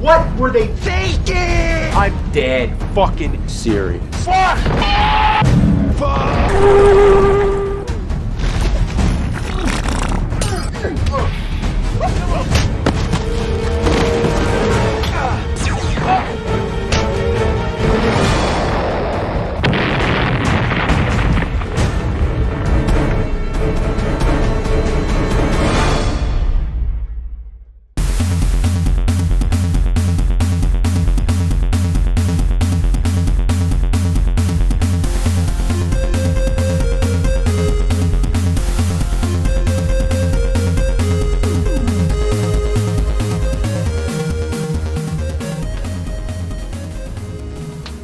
What were they thinking? I'm dead fucking serious. Fuck! Fuck!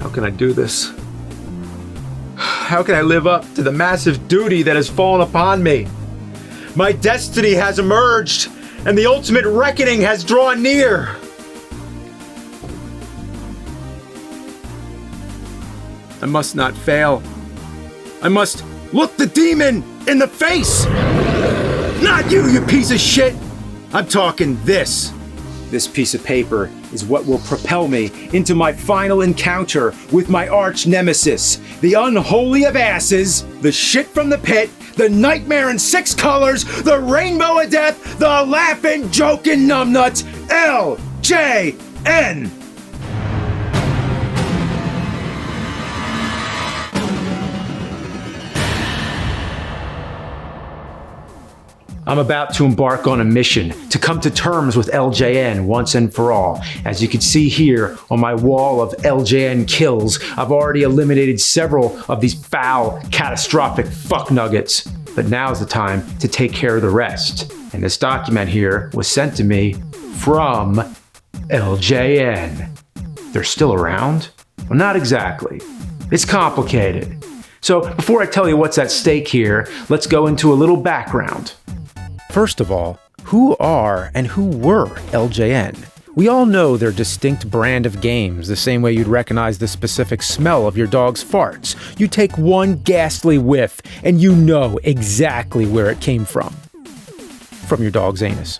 How can I do this? How can I live up to the massive duty that has fallen upon me? My destiny has emerged, and the ultimate reckoning has drawn near. I must not fail. I must look the demon in the face! Not you, you piece of shit! I'm talking this. This piece of paper is what will propel me into my final encounter with my arch nemesis, the unholy of asses, the shit from the pit, the nightmare in 6 colors, the rainbow of death, the laughing, joking numbnuts, LJN! I'm about to embark on a mission to come to terms with LJN once and for all. As you can see here on my wall of LJN kills, I've already eliminated several of these foul, catastrophic fuck nuggets. But now's the time to take care of the rest. And this document here was sent to me from LJN. They're still around? Well, not exactly. It's complicated. So before I tell you what's at stake here, let's go into a little background. First of all, who are and who were LJN? We all know their distinct brand of games, the same way you'd recognize the specific smell of your dog's farts. You take one ghastly whiff and you know exactly where it came from your dog's anus.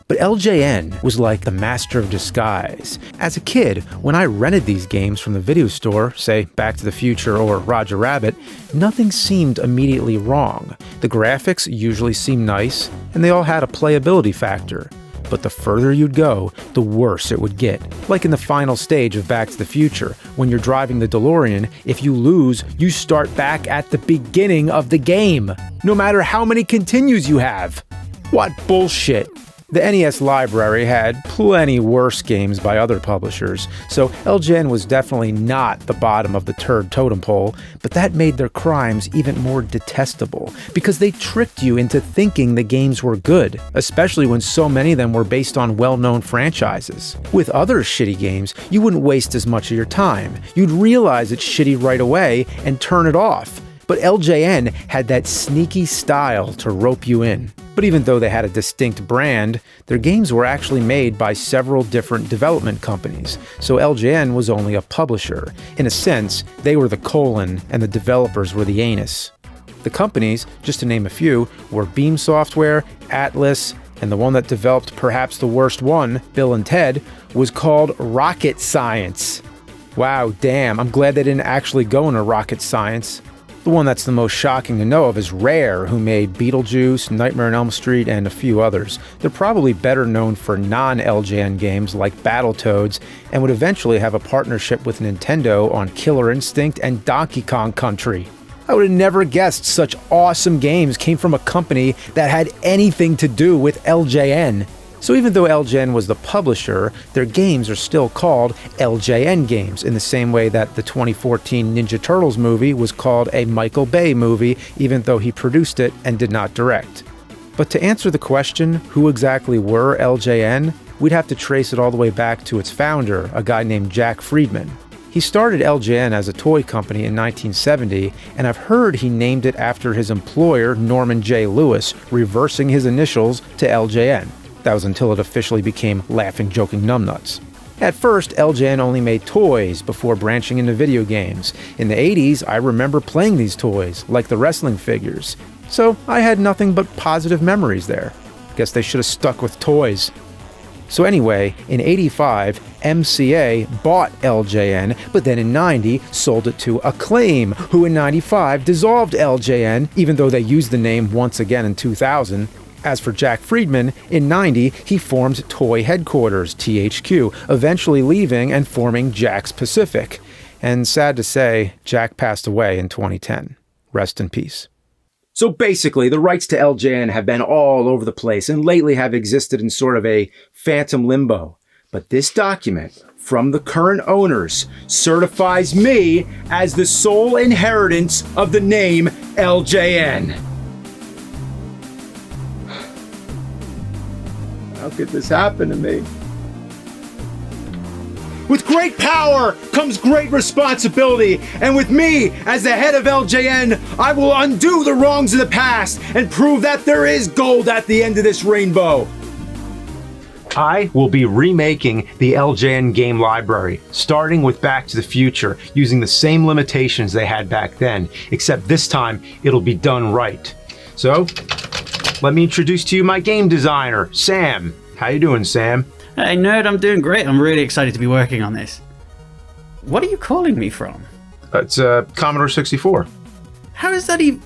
But LJN was like the master of disguise. As a kid, when I rented these games from the video store, say Back to the Future or Roger Rabbit, nothing seemed immediately wrong. The graphics usually seemed nice, and they all had a playability factor. But the further you'd go, the worse it would get. Like in the final stage of Back to the Future, when you're driving the DeLorean, if you lose, you start back at the beginning of the game, no matter how many continues you have. What bullshit. The NES library had plenty worse games by other publishers, so LJN was definitely not the bottom of the turd totem pole, but that made their crimes even more detestable, because they tricked you into thinking the games were good, especially when so many of them were based on well-known franchises. With other shitty games, you wouldn't waste as much of your time. You'd realize it's shitty right away and turn it off. But LJN had that sneaky style to rope you in. But even though they had a distinct brand, their games were actually made by several different development companies, so LJN was only a publisher. In a sense, they were the colon and the developers were the anus. The companies, just to name a few, were Beam Software, Atlas, and the one that developed perhaps the worst one, Bill and Ted, was called Rocket Science. Wow, damn, I'm glad they didn't actually go into rocket science. The one that's the most shocking to know of is Rare, who made Beetlejuice, Nightmare on Elm Street, and a few others. They're probably better known for non-LJN games like Battletoads, and would eventually have a partnership with Nintendo on Killer Instinct and Donkey Kong Country. I would have never guessed such awesome games came from a company that had anything to do with LJN. So even though LJN was the publisher, their games are still called LJN games, in the same way that the 2014 Ninja Turtles movie was called a Michael Bay movie, even though he produced it and did not direct. But to answer the question, who exactly were LJN, we'd have to trace it all the way back to its founder, a guy named Jack Friedman. He started LJN as a toy company in 1970, and I've heard he named it after his employer, Norman J. Lewis, reversing his initials to LJN. That was until it officially became Laughing Joking Numbnuts. At first, LJN only made toys before branching into video games. In the 80s, I remember playing these toys, like the wrestling figures. So I had nothing but positive memories there. Guess they should have stuck with toys. So anyway, in 85, MCA bought LJN, but then in 90 sold it to Acclaim, who in 95 dissolved LJN, even though they used the name once again in 2000. As for Jack Friedman, in 90 he formed Toy Headquarters, THQ, eventually leaving and forming Jakks Pacific. And sad to say, Jack passed away in 2010. Rest in peace. So basically, the rights to LJN have been all over the place and lately have existed in sort of a phantom limbo. But this document from the current owners certifies me as the sole inheritance of the name LJN. How could this happen to me? With great power comes great responsibility, and with me as the head of LJN, I will undo the wrongs of the past and prove that there is gold at the end of this rainbow. I will be remaking the LJN game library, starting with Back to the Future, using the same limitations they had back then, except this time it'll be done right. So, let me introduce to you my game designer, Sam. How you doing, Sam? Hey nerd, I'm doing great. I'm really excited to be working on this. What are you calling me from? It's Commodore 64. How does that even...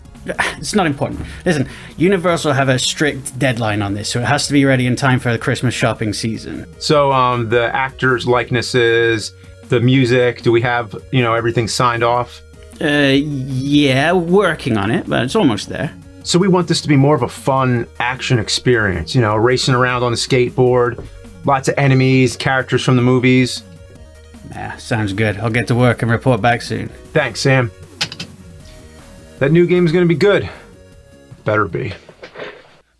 It's not important. Listen, Universal have a strict deadline on this, so it has to be ready in time for the Christmas shopping season. So, the actors' likenesses, the music, do we have, everything signed off? Yeah, working on it, but it's almost there. So we want this to be more of a fun action experience, racing around on the skateboard, lots of enemies, characters from the movies. Sounds good. I'll get to work and report back soon. Thanks, Sam. That new game is going to be good. Better be.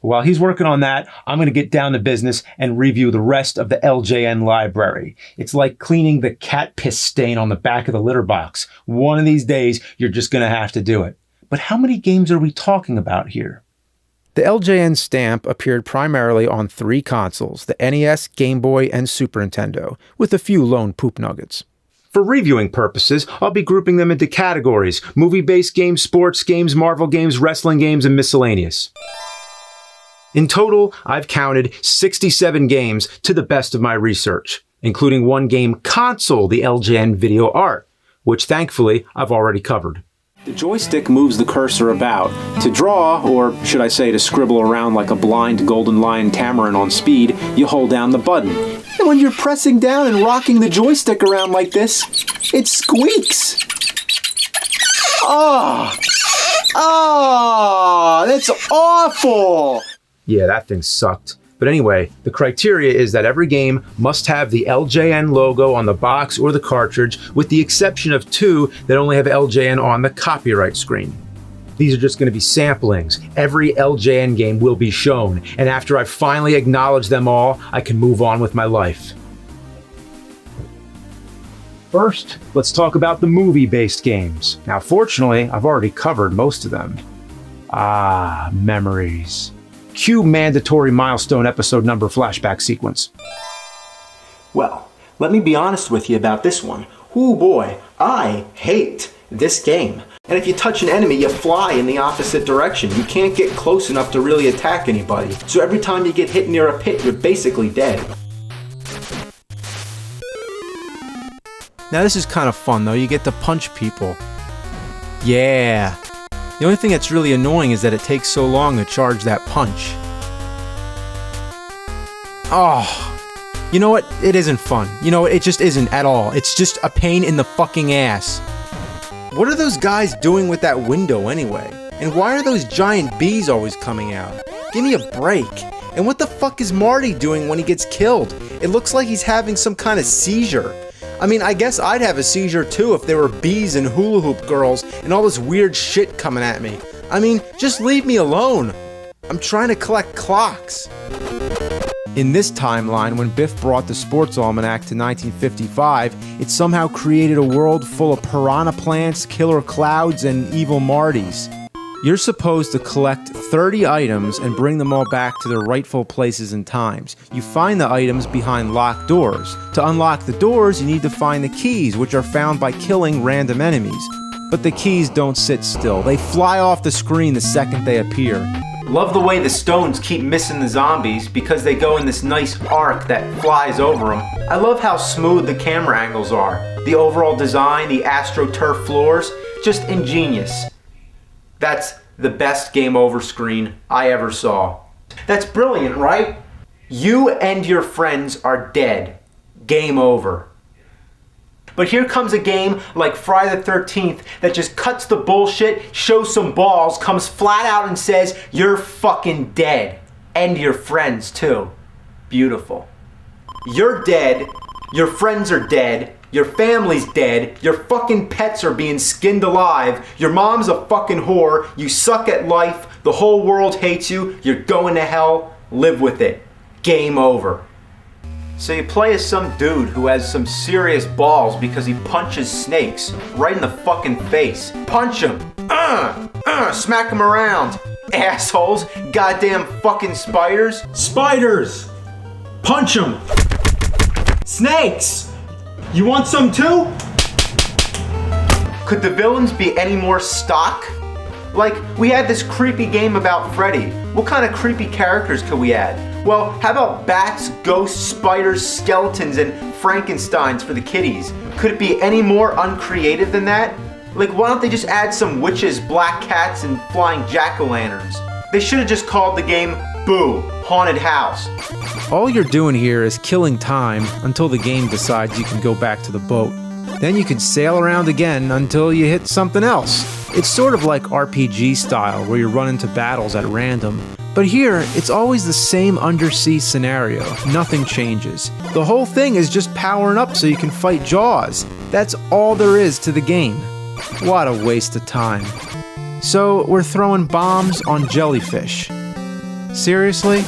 While he's working on that, I'm going to get down to business and review the rest of the LJN library. It's like cleaning the cat piss stain on the back of the litter box. One of these days, you're just going to have to do it. But how many games are we talking about here? The LJN stamp appeared primarily on 3 consoles, the NES, Game Boy, and Super Nintendo, with a few lone poop nuggets. For reviewing purposes, I'll be grouping them into categories: movie-based games, sports games, Marvel games, wrestling games, and miscellaneous. In total, I've counted 67 games to the best of my research, including one game console, the LJN Video Art, which thankfully I've already covered. The joystick moves the cursor about. To draw, or should I say to scribble around like a blind golden lion tamarin on speed, you hold down the button. And when you're pressing down and rocking the joystick around like this, it squeaks. That's awful! Yeah, that thing sucked. But anyway, the criteria is that every game must have the LJN logo on the box or the cartridge, with the exception of 2 that only have LJN on the copyright screen. These are just going to be samplings. Every LJN game will be shown, and after I finally acknowledge them all, I can move on with my life. First, let's talk about the movie-based games. Now, fortunately, I've already covered most of them. Memories. Cue mandatory milestone episode number flashback sequence. Well, let me be honest with you about this one. Ooh boy, I hate this game. And if you touch an enemy, you fly in the opposite direction. You can't get close enough to really attack anybody. So every time you get hit near a pit, you're basically dead. Now this is kind of fun though, you get to punch people. Yeah. The only thing that's really annoying is that it takes so long to charge that punch. Oh, you know what? It isn't fun. You know what? It just isn't at all. It's just a pain in the fucking ass. What are those guys doing with that window anyway? And why are those giant bees always coming out? Give me a break. And what the fuck is Marty doing when he gets killed? It looks like he's having some kind of seizure. I mean, I guess I'd have a seizure too if there were bees and hula hoop girls and all this weird shit coming at me. I mean, just leave me alone. I'm trying to collect clocks. In this timeline, when Biff brought the Sports Almanac to 1955, it somehow created a world full of piranha plants, killer clouds, and evil Martys. You're supposed to collect 30 items and bring them all back to their rightful places and times. You find the items behind locked doors. To unlock the doors, you need to find the keys, which are found by killing random enemies. But the keys don't sit still. They fly off the screen the second they appear. Love the way the stones keep missing the zombies because they go in this nice arc that flies over them. I love how smooth the camera angles are. The overall design, the AstroTurf floors, just ingenious. That's the best game over screen I ever saw. That's brilliant, right? You and your friends are dead. Game over. But here comes a game like Friday the 13th that just cuts the bullshit, shows some balls, comes flat out and says, you're fucking dead. And your friends too. Beautiful. You're dead, your friends are dead, your family's dead, your fucking pets are being skinned alive, your mom's a fucking whore, you suck at life, the whole world hates you, you're going to hell, live with it. Game over. So you play as some dude who has some serious balls because he punches snakes right in the fucking face. Punch him! Smack him around! Assholes! Goddamn fucking spiders! Spiders! Punch him! Snakes! You want some too? Could the villains be any more stock? Like, we had this creepy game about Freddy. What kind of creepy characters could we add? Well, how about bats, ghosts, spiders, skeletons, and Frankensteins for the kiddies? Could it be any more uncreative than that? Like, why don't they just add some witches, black cats, and flying jack-o'-lanterns? They should have just called the game Boo, Haunted House. All you're doing here is killing time until the game decides you can go back to the boat. Then you can sail around again until you hit something else. It's sort of like RPG style where you run into battles at random. But here, it's always the same undersea scenario. Nothing changes. The whole thing is just powering up so you can fight Jaws. That's all there is to the game. What a waste of time. So, we're throwing bombs on jellyfish. Seriously?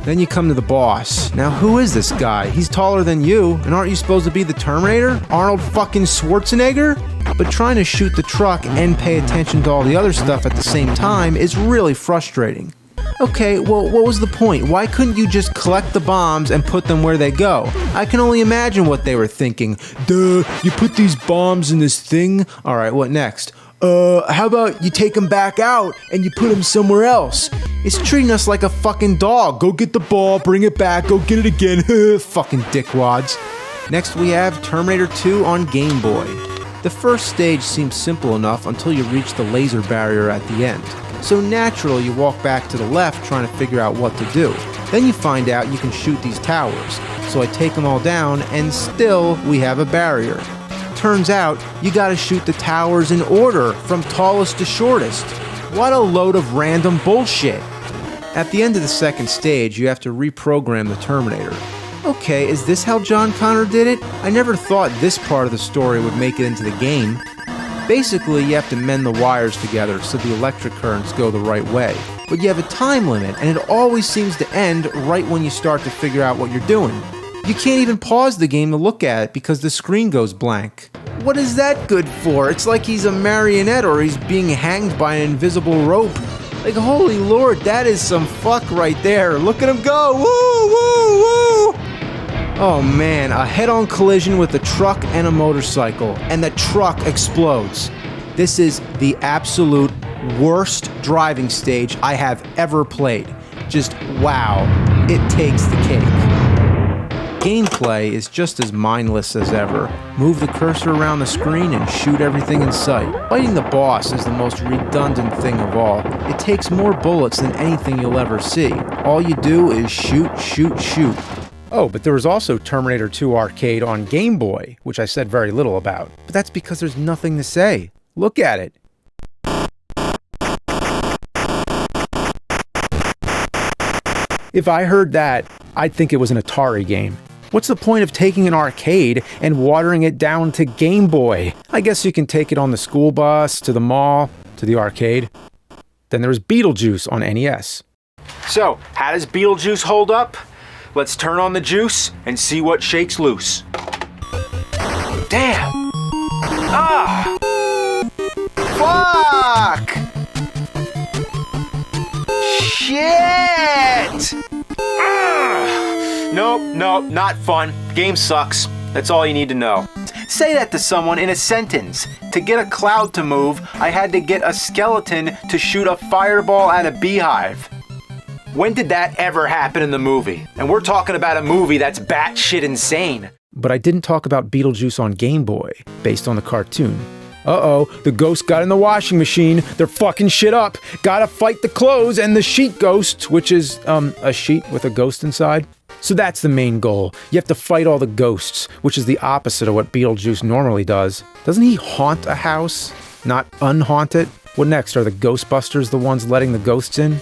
Then you come to the boss. Now who is this guy? He's taller than you, and aren't you supposed to be the Terminator? Arnold fucking Schwarzenegger? But trying to shoot the truck and pay attention to all the other stuff at the same time is really frustrating. Okay, well, what was the point? Why couldn't you just collect the bombs and put them where they go? I can only imagine what they were thinking. Duh, you put these bombs in this thing? Alright, what next? How about you take them back out and you put them somewhere else? It's treating us like a fucking dog. Go get the ball, bring it back, go get it again. Fucking dickwads. Next we have Terminator 2 on Game Boy. The first stage seems simple enough until you reach the laser barrier at the end. So naturally you walk back to the left trying to figure out what to do. Then you find out you can shoot these towers. So I take them all down and still we have a barrier. Turns out you gotta shoot the towers in order from tallest to shortest. What a load of random bullshit. At the end of the second stage, you have to reprogram the Terminator. Okay, is this how John Connor did it? I never thought this part of the story would make it into the game. Basically, you have to mend the wires together so the electric currents go the right way. But you have a time limit, and it always seems to end right when you start to figure out what you're doing. You can't even pause the game to look at it because the screen goes blank. What is that good for? It's like he's a marionette or he's being hanged by an invisible rope. Like, holy lord, that is some fuck right there. Look at him go! Woo, woo, woo! Oh man, a head-on collision with a truck and a motorcycle, and the truck explodes. This is the absolute worst driving stage I have ever played. Just wow, it takes the cake. Gameplay is just as mindless as ever. Move the cursor around the screen and shoot everything in sight. Fighting the boss is the most redundant thing of all. It takes more bullets than anything you'll ever see. All you do is shoot, shoot, shoot. Oh, but there was also Terminator 2 Arcade on Game Boy, which I said very little about. But that's because there's nothing to say. Look at it. If I heard that, I'd think it was an Atari game. What's the point of taking an arcade and watering it down to Game Boy? I guess you can take it on the school bus, to the mall, to the arcade. Then there's Beetlejuice on NES. So, how does Beetlejuice hold up? Let's turn on the juice and see what shakes loose. Damn! Ah! Fuck! Shit! Nope, not fun. Game sucks. That's all you need to know. Say that to someone in a sentence. To get a cloud to move, I had to get a skeleton to shoot a fireball at a beehive. When did that ever happen in the movie? And we're talking about a movie that's batshit insane. But I didn't talk about Beetlejuice on Game Boy, based on the cartoon. Uh-oh, the ghost got in the washing machine. They're fucking shit up. Gotta fight the clothes and the sheet ghost, which is, a sheet with a ghost inside. So that's the main goal. You have to fight all the ghosts, which is the opposite of what Beetlejuice normally does. Doesn't he haunt a house, not unhaunt it? What next? Are the Ghostbusters the ones letting the ghosts in?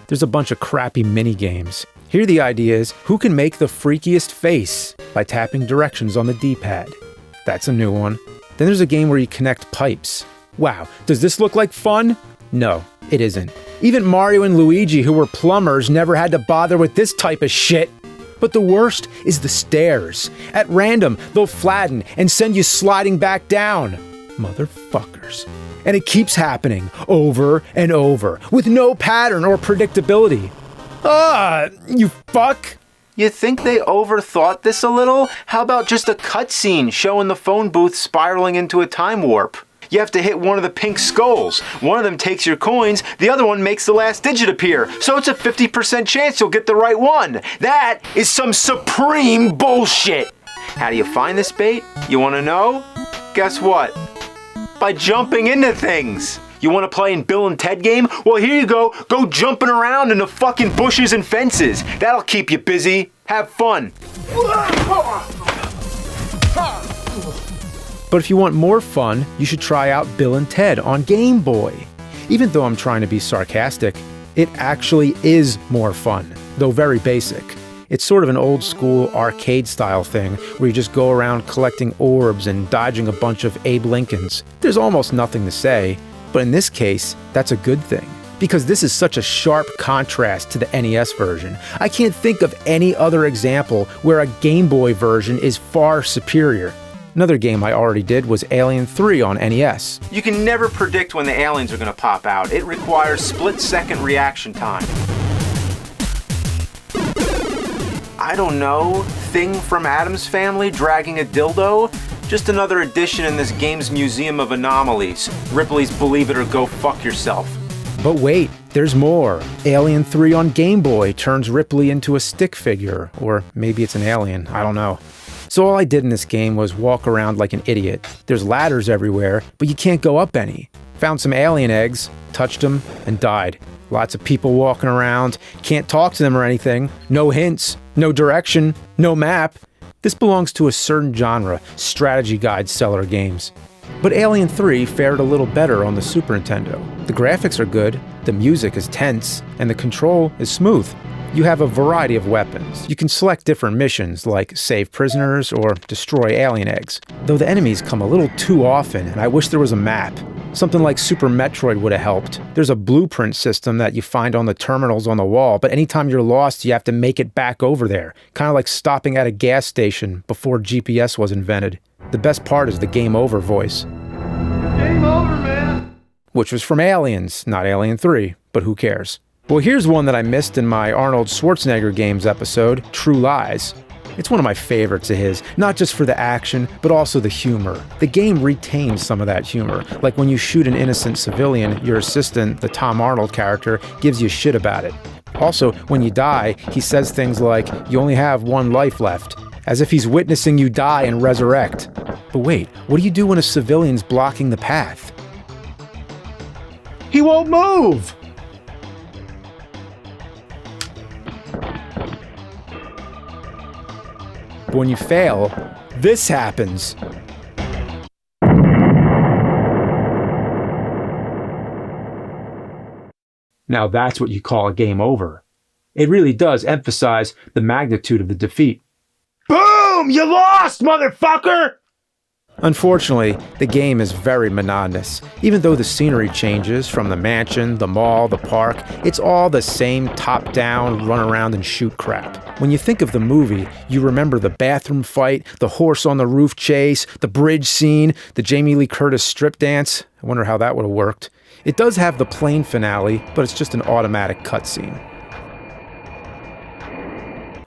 There's a bunch of crappy mini-games. Here the idea is, who can make the freakiest face by tapping directions on the D-pad? That's a new one. Then there's a game where you connect pipes. Wow, does this look like fun? No, it isn't. Even Mario and Luigi, who were plumbers, never had to bother with this type of shit. But the worst is the stairs. At random, they'll flatten and send you sliding back down. Motherfuckers. And it keeps happening over and over, with no pattern or predictability. You fuck! You think they overthought this a little? How about just a cutscene showing the phone booth spiraling into a time warp? You have to hit one of the pink skulls. One of them takes your coins, the other one makes the last digit appear. So it's a 50% chance you'll get the right one. That is some supreme bullshit! How do you find this bait? You wanna know? Guess what? By jumping into things. You want to play in Bill and Ted game? Well, here you go. Go jumping around in the fucking bushes and fences. That'll keep you busy. Have fun. But if you want more fun, you should try out Bill and Ted on Game Boy. Even though I'm trying to be sarcastic, it actually is more fun, though very basic. It's sort of an old school arcade style thing where you just go around collecting orbs and dodging a bunch of Abe Lincolns. There's almost nothing to say. But in this case, that's a good thing, because this is such a sharp contrast to the NES version. I can't think of any other example where a Game Boy version is far superior. Another game I already did was Alien 3 on NES. You can never predict when the aliens are going to pop out. It requires split-second reaction time. I don't know, Thing from Addams Family dragging a dildo? Just another addition in this game's museum of anomalies. Ripley's Believe It or Go Fuck Yourself. But wait, there's more. Alien 3 on Game Boy turns Ripley into a stick figure. Or maybe it's an alien, I don't know. So all I did in this game was walk around like an idiot. There's ladders everywhere, but you can't go up any. Found some alien eggs, touched them, and died. Lots of people walking around, can't talk to them or anything. No hints, no direction, no map. This belongs to a certain genre, strategy guide seller games. But Alien 3 fared a little better on the Super Nintendo. The graphics are good, the music is tense, and the control is smooth. You have a variety of weapons. You can select different missions, like save prisoners or destroy alien eggs. Though the enemies come a little too often, and I wish there was a map. Something like Super Metroid would have helped. There's a blueprint system that you find on the terminals on the wall, but anytime you're lost, you have to make it back over there. Kind of like stopping at a gas station before GPS was invented. The best part is the game over voice. Game over, man! Which was from Aliens, not Alien 3, but who cares? Well, here's one that I missed in my Arnold Schwarzenegger Games episode, True Lies. It's one of my favorites of his, not just for the action, but also the humor. The game retains some of that humor, like when you shoot an innocent civilian, your assistant, the Tom Arnold character, gives you shit about it. Also, when you die, he says things like, "You only have one life left," as if he's witnessing you die and resurrect. But wait, what do you do when a civilian's blocking the path? He won't move! But when you fail, this happens. Now that's what you call a game over. It really does emphasize the magnitude of the defeat. Boom! You lost, motherfucker! Unfortunately, the game is very monotonous. Even though the scenery changes from the mansion, the mall, the park, it's all the same top-down, run around and shoot crap. When you think of the movie, you remember the bathroom fight, the horse on the roof chase, the bridge scene, the Jamie Lee Curtis strip dance. I wonder how that would have worked. It does have the plane finale, but it's just an automatic cutscene.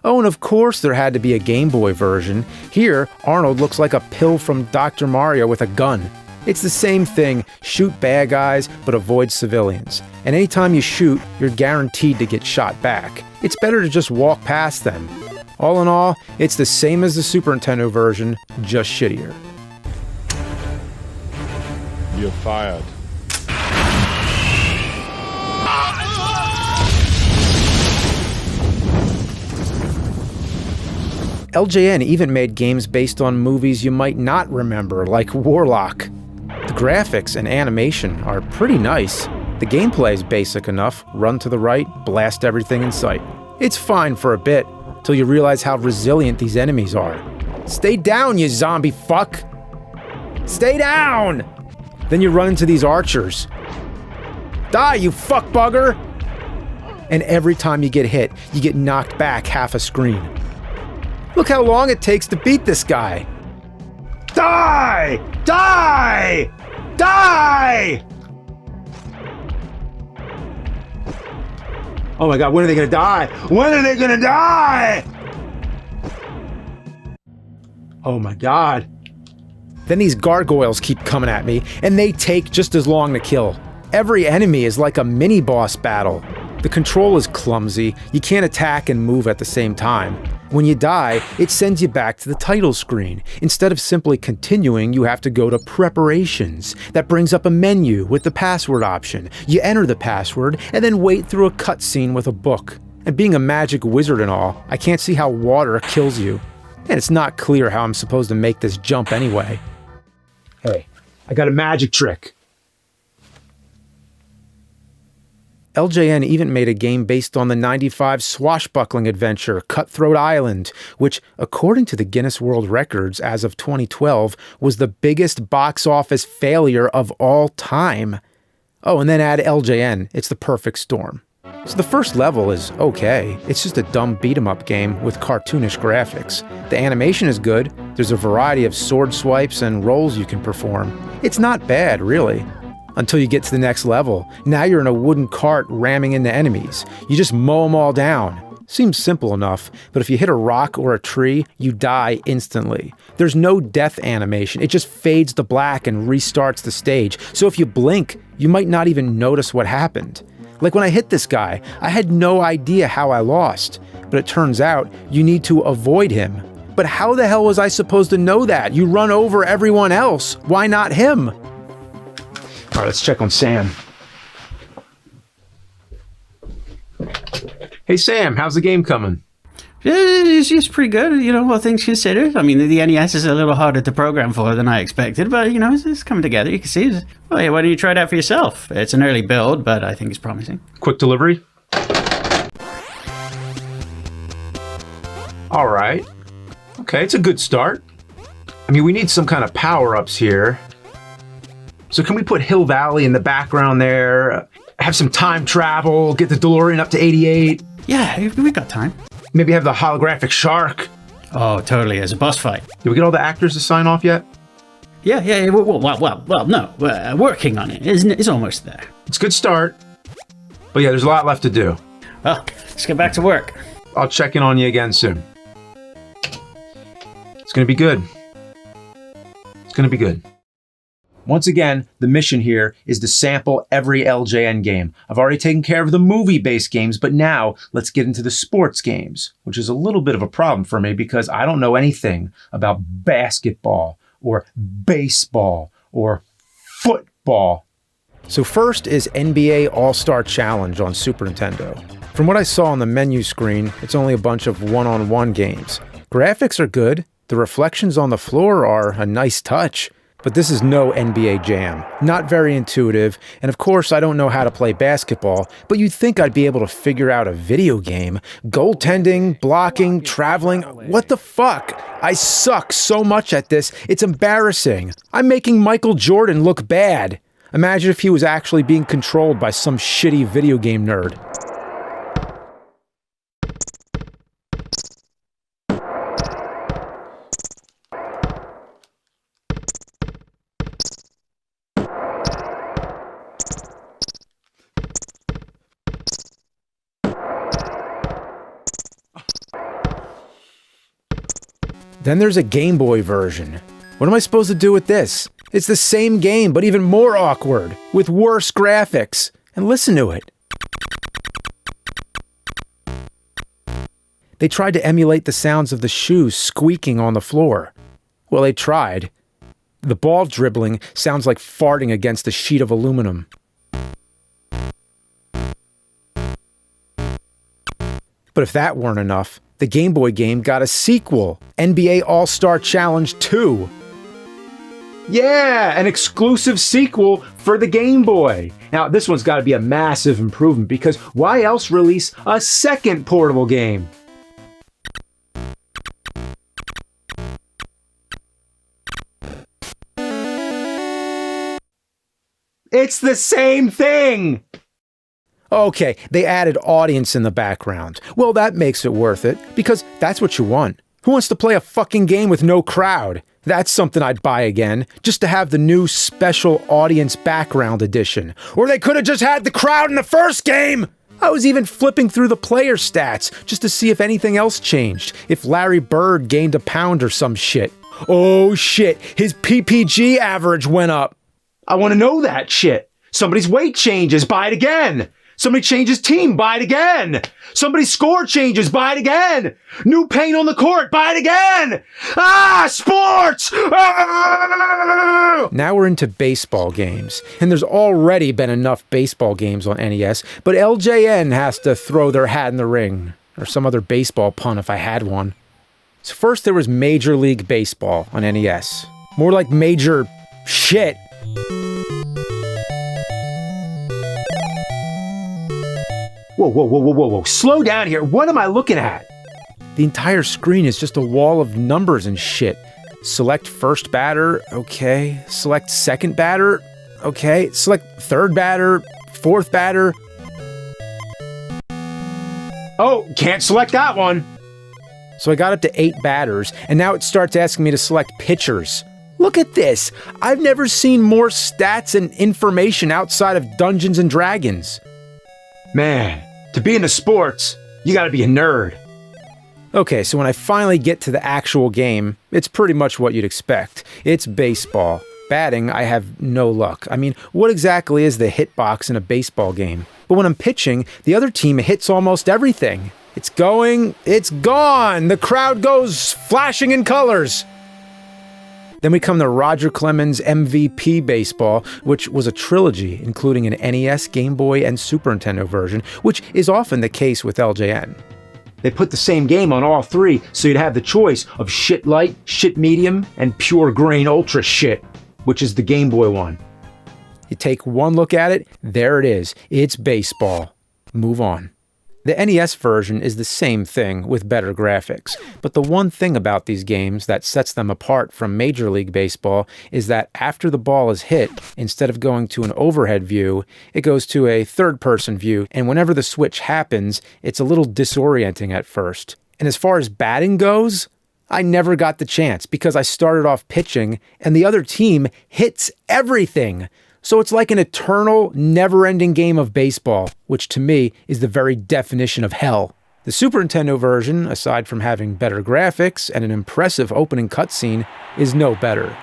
Oh, and of course there had to be a Game Boy version. Here, Arnold looks like a pill from Dr. Mario with a gun. It's the same thing, shoot bad guys, but avoid civilians. And anytime you shoot, you're guaranteed to get shot back. It's better to just walk past them. All in all, it's the same as the Super Nintendo version, just shittier. You're fired. LJN even made games based on movies you might not remember, like Warlock. The graphics and animation are pretty nice. The gameplay is basic enough, run to the right, blast everything in sight. It's fine for a bit, till you realize how resilient these enemies are. Stay down, you zombie fuck! Stay down! Then you run into these archers. Die, you fuck bugger! And every time you get hit, you get knocked back half a screen. Look how long it takes to beat this guy. Die! Die! Die! Oh my god, when are they gonna die? When are they gonna die? Oh my god. Then these gargoyles keep coming at me, and they take just as long to kill. Every enemy is like a mini-boss battle. The control is clumsy, you can't attack and move at the same time. When you die, it sends you back to the title screen. Instead of simply continuing, you have to go to Preparations. That brings up a menu with the password option. You enter the password, and then wait through a cutscene with a book. And being a magic wizard and all, I can't see how water kills you. And it's not clear how I'm supposed to make this jump anyway. Hey, I got a magic trick. LJN even made a game based on the '95 swashbuckling adventure Cutthroat Island, which, according to the Guinness World Records as of 2012, was the biggest box office failure of all time. Oh, and then add LJN, it's the perfect storm. So the first level is okay, it's just a dumb beat-em-up game with cartoonish graphics. The animation is good, there's a variety of sword swipes and rolls you can perform. It's not bad, really. Until you get to the next level. Now you're in a wooden cart ramming into enemies. You just mow them all down. Seems simple enough, but if you hit a rock or a tree, you die instantly. There's no death animation, it just fades to black and restarts the stage, so if you blink, you might not even notice what happened. Like when I hit this guy, I had no idea how I lost, but it turns out you need to avoid him. But how the hell was I supposed to know that? You run over everyone else, why not him? All right, let's check on Sam. Hey, Sam, how's the game coming? It's pretty good, you know, all things considered. I mean, the NES is a little harder to program for than I expected, but, you know, it's coming together. You can see it. Well, yeah, why don't you try it out for yourself? It's an early build, but I think it's promising. Quick delivery? All right. Okay, it's a good start. I mean, we need some kind of power-ups here. So can we put Hill Valley in the background there? Have some time travel, get the DeLorean up to 88? Yeah, we've got time. Maybe have the Holographic Shark? Oh, totally, as a boss fight. Did we get all the actors to sign off yet? Yeah, well, no, we're working on it. It's almost there. It's a good start. But yeah, there's a lot left to do. Well, let's get back to work. I'll check in on you again soon. It's gonna be good. It's gonna be good. Once again, the mission here is to sample every LJN game. I've already taken care of the movie-based games, but now let's get into the sports games, which is a little bit of a problem for me because I don't know anything about basketball or baseball or football. So first is NBA All-Star Challenge on Super Nintendo. From what I saw on the menu screen, it's only a bunch of one-on-one games. Graphics are good, the reflections on the floor are a nice touch. But this is no NBA Jam. Not very intuitive, and of course I don't know how to play basketball, but you'd think I'd be able to figure out a video game. Goaltending, blocking, traveling, what the fuck? I suck so much at this, it's embarrassing. I'm making Michael Jordan look bad. Imagine if he was actually being controlled by some shitty video game nerd. Then there's a Game Boy version. What am I supposed to do with this? It's the same game, but even more awkward, with worse graphics. And listen to it. They tried to emulate the sounds of the shoes squeaking on the floor. Well, they tried. The ball dribbling sounds like farting against a sheet of aluminum. But if that weren't enough, the Game Boy game got a sequel, NBA All-Star Challenge 2. Yeah, an exclusive sequel for the Game Boy. Now, this one's got to be a massive improvement because why else release a second portable game? It's the same thing! Okay, they added audience in the background. Well, that makes it worth it, because that's what you want. Who wants to play a fucking game with no crowd? That's something I'd buy again, just to have the new special audience background edition. Or they could have just had the crowd in the first game! I was even flipping through the player stats, just to see if anything else changed. If Larry Bird gained a pound or some shit. Oh shit, his PPG average went up. I want to know that shit. Somebody's weight changes, buy it again. Somebody changes team, buy it again. Somebody's score changes, buy it again. New paint on the court, buy it again. Ah, sports! Ah! Now we're into baseball games, and there's already been enough baseball games on NES, but LJN has to throw their hat in the ring, or some other baseball pun if I had one. So first there was Major League Baseball on NES. More like major shit. Whoa. Slow down here. What am I looking at? The entire screen is just a wall of numbers and shit. Select first batter, okay. Select second batter, okay. Select third batter, fourth batter. Oh, can't select that one. So I got up to 8 batters, and now it starts asking me to select pitchers. Look at this. I've never seen more stats and information outside of Dungeons and Dragons. Man, to be into sports, you gotta be a nerd. Okay, so when I finally get to the actual game, it's pretty much what you'd expect. It's baseball. Batting, I have no luck. I mean, what exactly is the hitbox in a baseball game? But when I'm pitching, the other team hits almost everything. It's going, it's gone! The crowd goes flashing in colors! Then we come to Roger Clemens' MVP Baseball, which was a trilogy, including an NES, Game Boy, and Super Nintendo version, which is often the case with LJN. They put the same game on all three, so you'd have the choice of shit light, shit medium, and pure grain ultra shit, which is the Game Boy one. You take one look at it, there it is. It's baseball. Move on. The NES version is the same thing with better graphics, but the one thing about these games that sets them apart from Major League Baseball is that after the ball is hit, instead of going to an overhead view, it goes to a third-person view, and whenever the switch happens, it's a little disorienting at first. And as far as batting goes, I never got the chance because I started off pitching, and the other team hits everything. So it's like an eternal, never-ending game of baseball, which to me is the very definition of hell. The Super Nintendo version, aside from having better graphics and an impressive opening cutscene, is no better.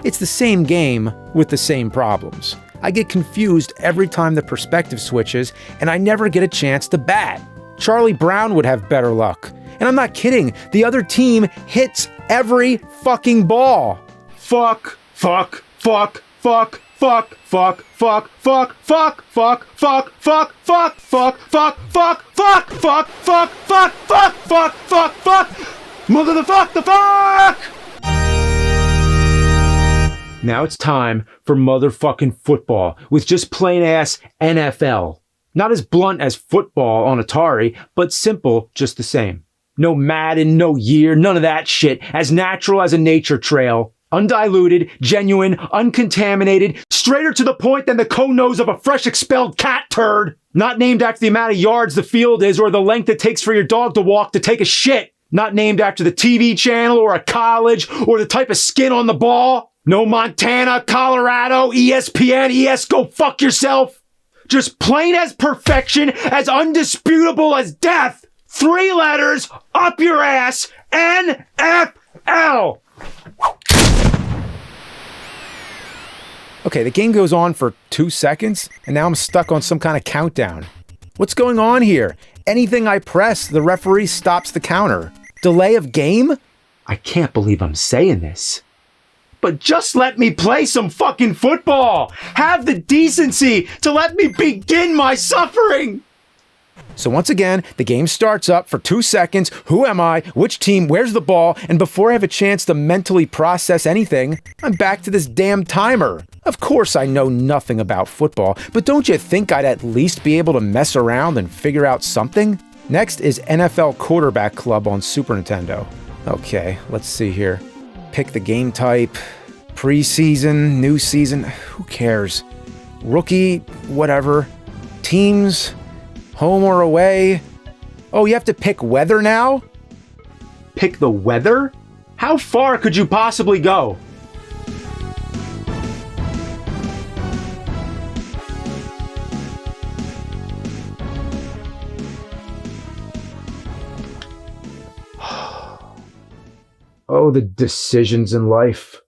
It's the same game with the same problems. I get confused every time the perspective switches, and I never get a chance to bat. Charlie Brown would have better luck. And I'm not kidding, the other team hits every fucking ball. Fuck. Mother the fuck! Now it's time for motherfucking football with just plain ass NFL. Not as blunt as football on Atari, but simple just the same. No Madden, no year, none of that shit. As natural as a nature trail. Undiluted, genuine, uncontaminated, straighter to the point than the cone nose of a fresh expelled cat turd. Not named after the amount of yards the field is or the length it takes for your dog to walk to take a shit. Not named after the TV channel or a college or the type of skin on the ball. No Montana, Colorado, ESPN, go fuck yourself. Just plain as perfection, as undisputable as death. 3 letters, up your ass, NFL! Ow! Okay, the game goes on for 2 seconds, and now I'm stuck on some kind of countdown. What's going on here? Anything I press, the referee stops the counter. Delay of game? I can't believe I'm saying this. But just let me play some fucking football! Have the decency to let me begin my suffering! So once again, the game starts up for 2 seconds. Who am I? Which team? Where's the ball? And before I have a chance to mentally process anything, I'm back to this damn timer. Of course I know nothing about football, but don't you think I'd at least be able to mess around and figure out something? Next is NFL Quarterback Club on Super Nintendo. Okay, let's see here. Pick the game type. Preseason, new season, who cares? Rookie, whatever. Teams, home or away. Oh, you have to pick weather now? Pick the weather? How far could you possibly go? Oh, the decisions in life.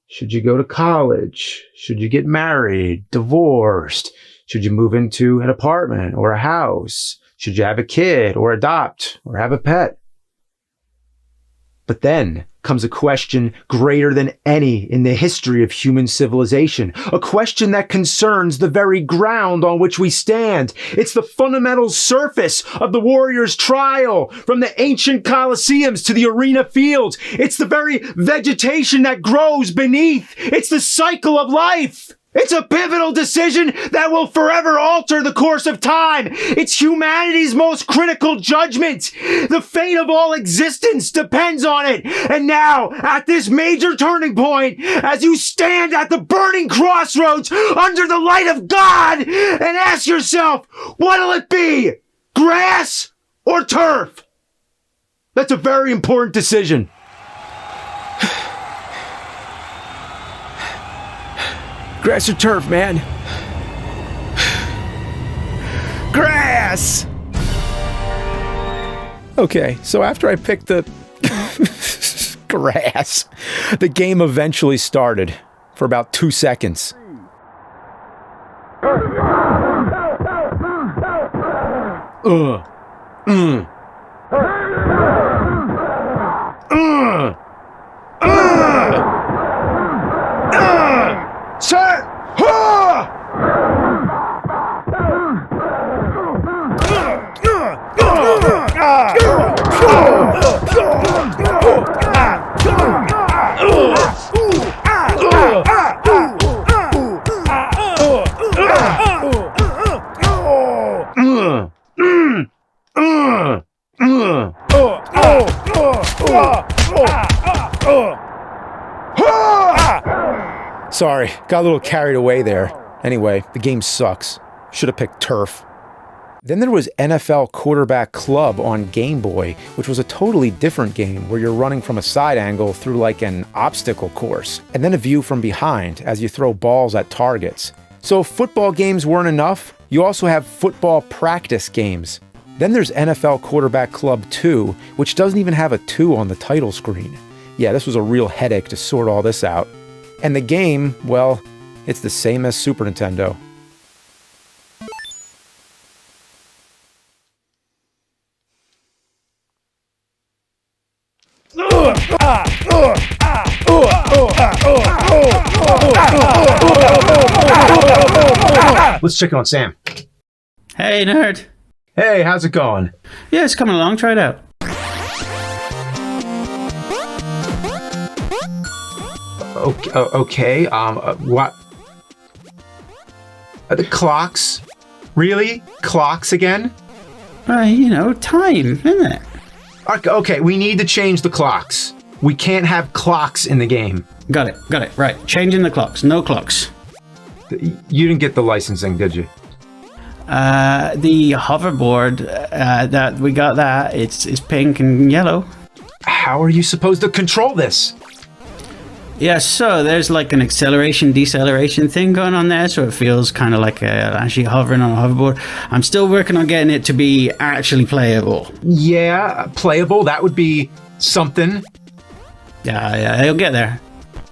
Should you go to college? Should you get married, divorced? Should you move into an apartment or a house? Should you have a kid or adopt or have a pet? But then comes a question greater than any in the history of human civilization, a question that concerns the very ground on which we stand. It's the fundamental surface of the warrior's trial, from the ancient colosseums to the arena fields. It's the very vegetation that grows beneath. It's the cycle of life. It's a pivotal decision that will forever alter the course of time. It's humanity's most critical judgment. The fate of all existence depends on it. And now, at this major turning point, as you stand at the burning crossroads under the light of God and ask yourself, what'll it be? Grass or turf? That's a very important decision. Grass or turf, man? Grass! Okay, so after I picked the grass, the game eventually started for about 2 seconds. Sorry, got a little carried away there. Anyway, the game sucks. Should have picked turf. Then there was NFL Quarterback Club on Game Boy, which was a totally different game where you're running from a side angle through like an obstacle course, and then a view from behind as you throw balls at targets. So if football games weren't enough, you also have football practice games. Then there's NFL Quarterback Club 2, which doesn't even have a 2 on the title screen. Yeah, this was a real headache to sort all this out. And the game, well, it's the same as Super Nintendo. Let's check in on Sam. Hey, nerd. Hey, how's it going? Yeah, it's coming along. Try it out. Okay, what? The clocks? Really? Clocks again? Time, isn't it? Okay, we need to change the clocks. We can't have clocks in the game. Got it. Right. Changing the clocks. No clocks. You didn't get the licensing, did you? The hoverboard, that we got that, it's pink and yellow. How are you supposed to control this? Yeah, so there's like an acceleration, deceleration thing going on there, so it feels kind of like actually hovering on a hoverboard. I'm still working on getting it to be actually playable. Yeah, playable, that would be something. Yeah, he'll get there.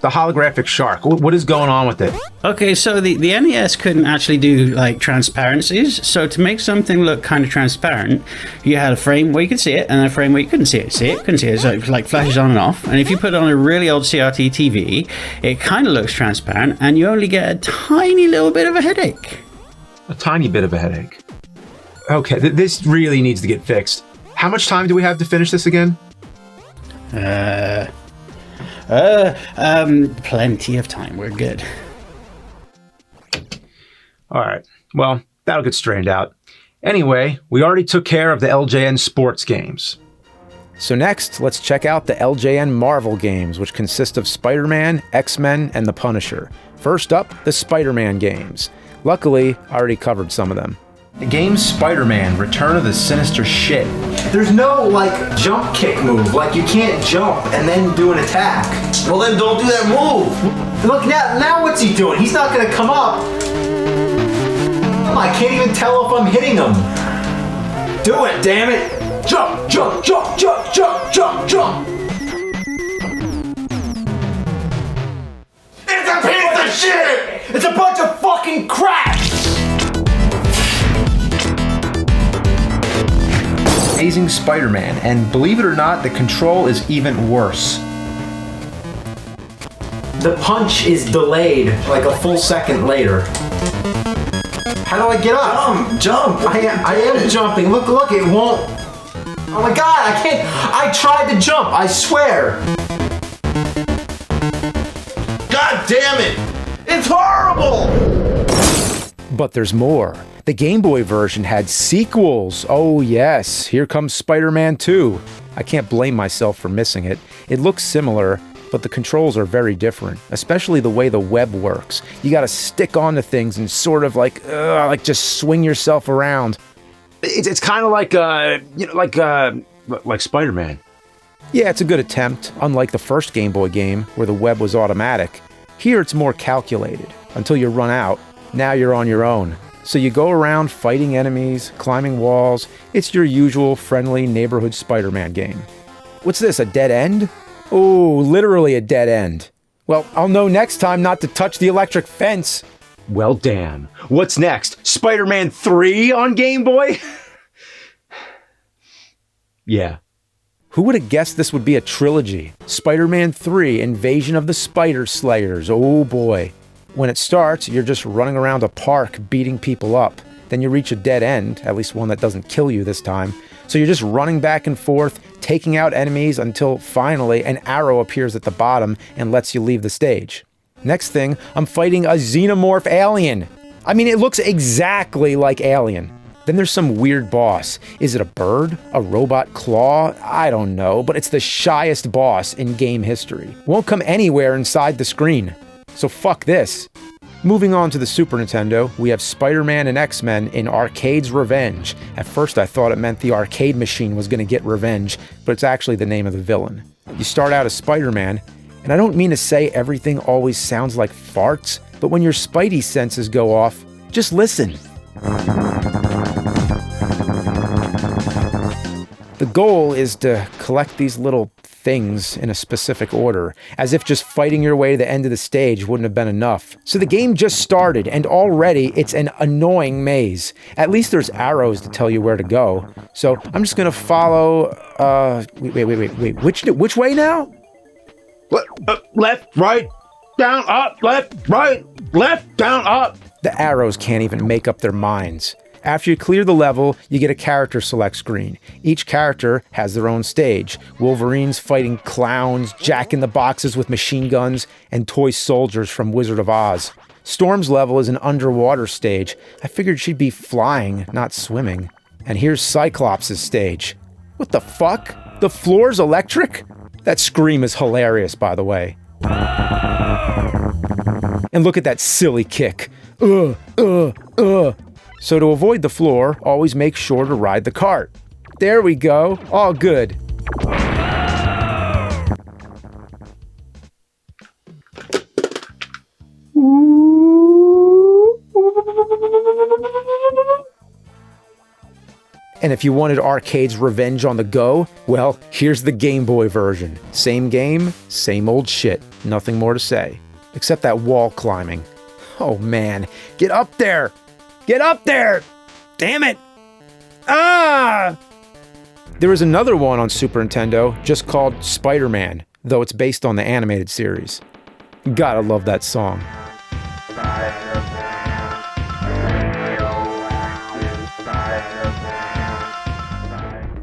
The holographic shark. What is going on with it? Okay, so the NES couldn't actually do like transparencies. So to make something look kind of transparent, you had a frame where you could see it and a frame where you couldn't see it. Couldn't see it. So it like flashes on and off. And if you put it on a really old CRT TV, it kind of looks transparent and you only get a tiny little bit of a headache. A tiny bit of a headache. Okay, this really needs to get fixed. How much time do we have to finish this again? Plenty of time. We're good. All right. Well, that'll get straightened out. Anyway, we already took care of the LJN sports games. So next, let's check out the LJN Marvel games, which consist of Spider-Man, X-Men, and the Punisher. First up, the Spider-Man games. Luckily, I already covered some of them. The game Spider-Man, Return of the Sinister Shit. There's no, like, jump kick move. Like, you can't jump and then do an attack. Well, then don't do that move. Look, now what's he doing? He's not gonna come up. I can't even tell if I'm hitting him. Do it, damn it. Jump, jump, jump, jump, jump, jump, jump. It's a piece of shit. It's a bunch of fucking crap. Amazing Spider-Man, and believe it or not, the control is even worse. The punch is delayed like a full second later. How do I get up? Jump. I am jumping. Look, it won't. Oh my god, I can't. I tried to jump, I swear. God damn it. It's horrible. But there's more. The Game Boy version had sequels. Oh yes, here comes Spider-Man 2. I can't blame myself for missing it. It looks similar, but the controls are very different, especially the way the web works. You gotta stick onto things and sort of like just swing yourself around. It's kind of like Spider-Man. Yeah, it's a good attempt, unlike the first Game Boy game where the web was automatic. Here it's more calculated. Until you run out, now you're on your own. So you go around fighting enemies, climbing walls. It's your usual friendly neighborhood Spider-Man game. What's this, a dead end? Oh, literally a dead end. Well, I'll know next time not to touch the electric fence. Well, damn. What's next? Spider-Man 3 on Game Boy? Yeah. Who would have guessed this would be a trilogy? Spider-Man 3, Invasion of the Spider Slayers. Oh boy. When it starts, you're just running around a park beating people up. Then you reach a dead end, at least one that doesn't kill you this time. So you're just running back and forth, taking out enemies until finally an arrow appears at the bottom and lets you leave the stage. Next thing, I'm fighting a Xenomorph Alien. I mean, it looks exactly like Alien. Then there's some weird boss. Is it a bird? A robot claw? I don't know, but it's the shyest boss in game history. Won't come anywhere inside the screen. So fuck this. Moving on to the Super Nintendo, we have Spider-Man and X-Men in Arcade's Revenge. At first I thought it meant the arcade machine was going to get revenge, but it's actually the name of the villain. You start out as Spider-Man, and I don't mean to say everything always sounds like farts, but when your spidey senses go off, just listen. The goal is to collect these little things in a specific order, as if just fighting your way to the end of the stage wouldn't have been enough. So the game just started, and already it's an annoying maze. At least there's arrows to tell you where to go. So I'm just gonna follow, wait, which way now? Left, right, down, up, left, right, left, down, up. The arrows can't even make up their minds. After you clear the level, you get a character select screen. Each character has their own stage. Wolverine's fighting clowns, Jack in the Boxes with machine guns, and toy soldiers from Wizard of Oz. Storm's level is an underwater stage. I figured she'd be flying, not swimming. And here's Cyclops' stage. What the fuck? The floor's electric? That scream is hilarious, by the way. And look at that silly kick. So to avoid the floor, always make sure to ride the cart. There we go, all good. And if you wanted arcade's revenge on the go, well, here's the Game Boy version. Same game, same old shit. Nothing more to say. Except that wall climbing. Oh man, get up there! Get up there! Damn it! Ah! There was another one on Super Nintendo just called Spider-Man, though it's based on the animated series. Gotta love that song.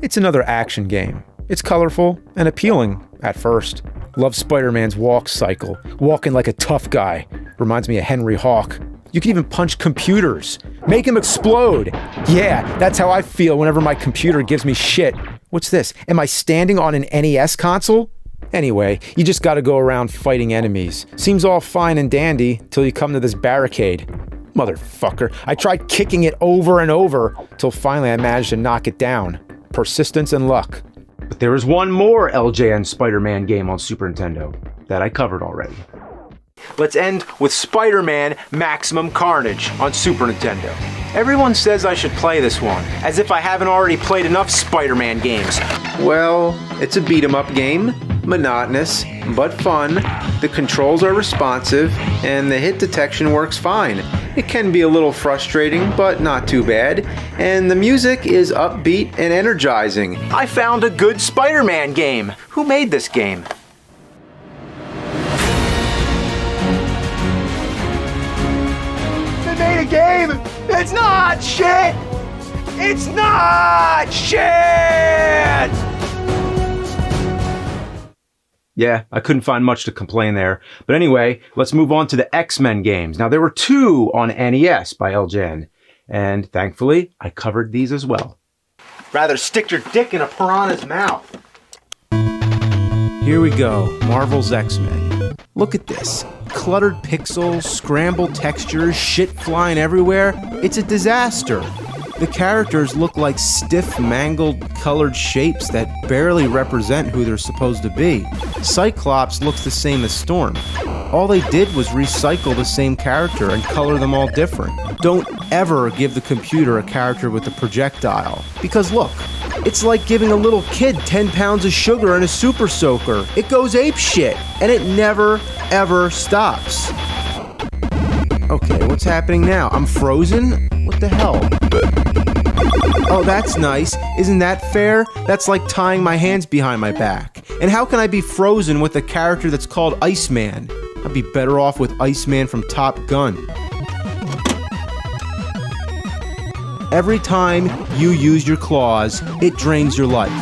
It's another action game. It's colorful and appealing at first. Love Spider-Man's walk cycle. Walking like a tough guy. Reminds me of Henry Hawk. You can even punch computers. Make them explode. Yeah, that's how I feel whenever my computer gives me shit. What's this? Am I standing on an NES console? Anyway, you just gotta go around fighting enemies. Seems all fine and dandy till you come to this barricade. Motherfucker, I tried kicking it over and over till finally I managed to knock it down. Persistence and luck. But there is one more LJN Spider-Man game on Super Nintendo that I covered already. Let's end with Spider-Man Maximum Carnage on Super Nintendo. Everyone says I should play this one, as if I haven't already played enough Spider-Man games. Well, it's a beat-em-up game, monotonous, but fun. The controls are responsive, and the hit detection works fine. It can be a little frustrating, but not too bad. And the music is upbeat and energizing. I found a good Spider-Man game. Who made this game? They made a game! It's not shit! It's not shit! Yeah, I couldn't find much to complain there. But anyway, let's move on to the X-Men games. Now, there were 2 on NES by LJN, and thankfully, I covered these as well. Rather stick your dick in a piranha's mouth. Here we go, Marvel's X-Men. Look at this. Cluttered pixels, scrambled textures, shit flying everywhere. It's a disaster. The characters look like stiff, mangled, colored shapes that barely represent who they're supposed to be. Cyclops looks the same as Storm. All they did was recycle the same character and color them all different. Don't ever give the computer a character with a projectile. Because look, it's like giving a little kid 10 pounds of sugar and a super soaker. It goes apeshit, and it never, ever stops. Okay, what's happening now? I'm frozen? What the hell? Oh, that's nice. Isn't that fair? That's like tying my hands behind my back. And how can I be frozen with a character that's called Iceman? I'd be better off with Iceman from Top Gun. Every time you use your claws, it drains your life.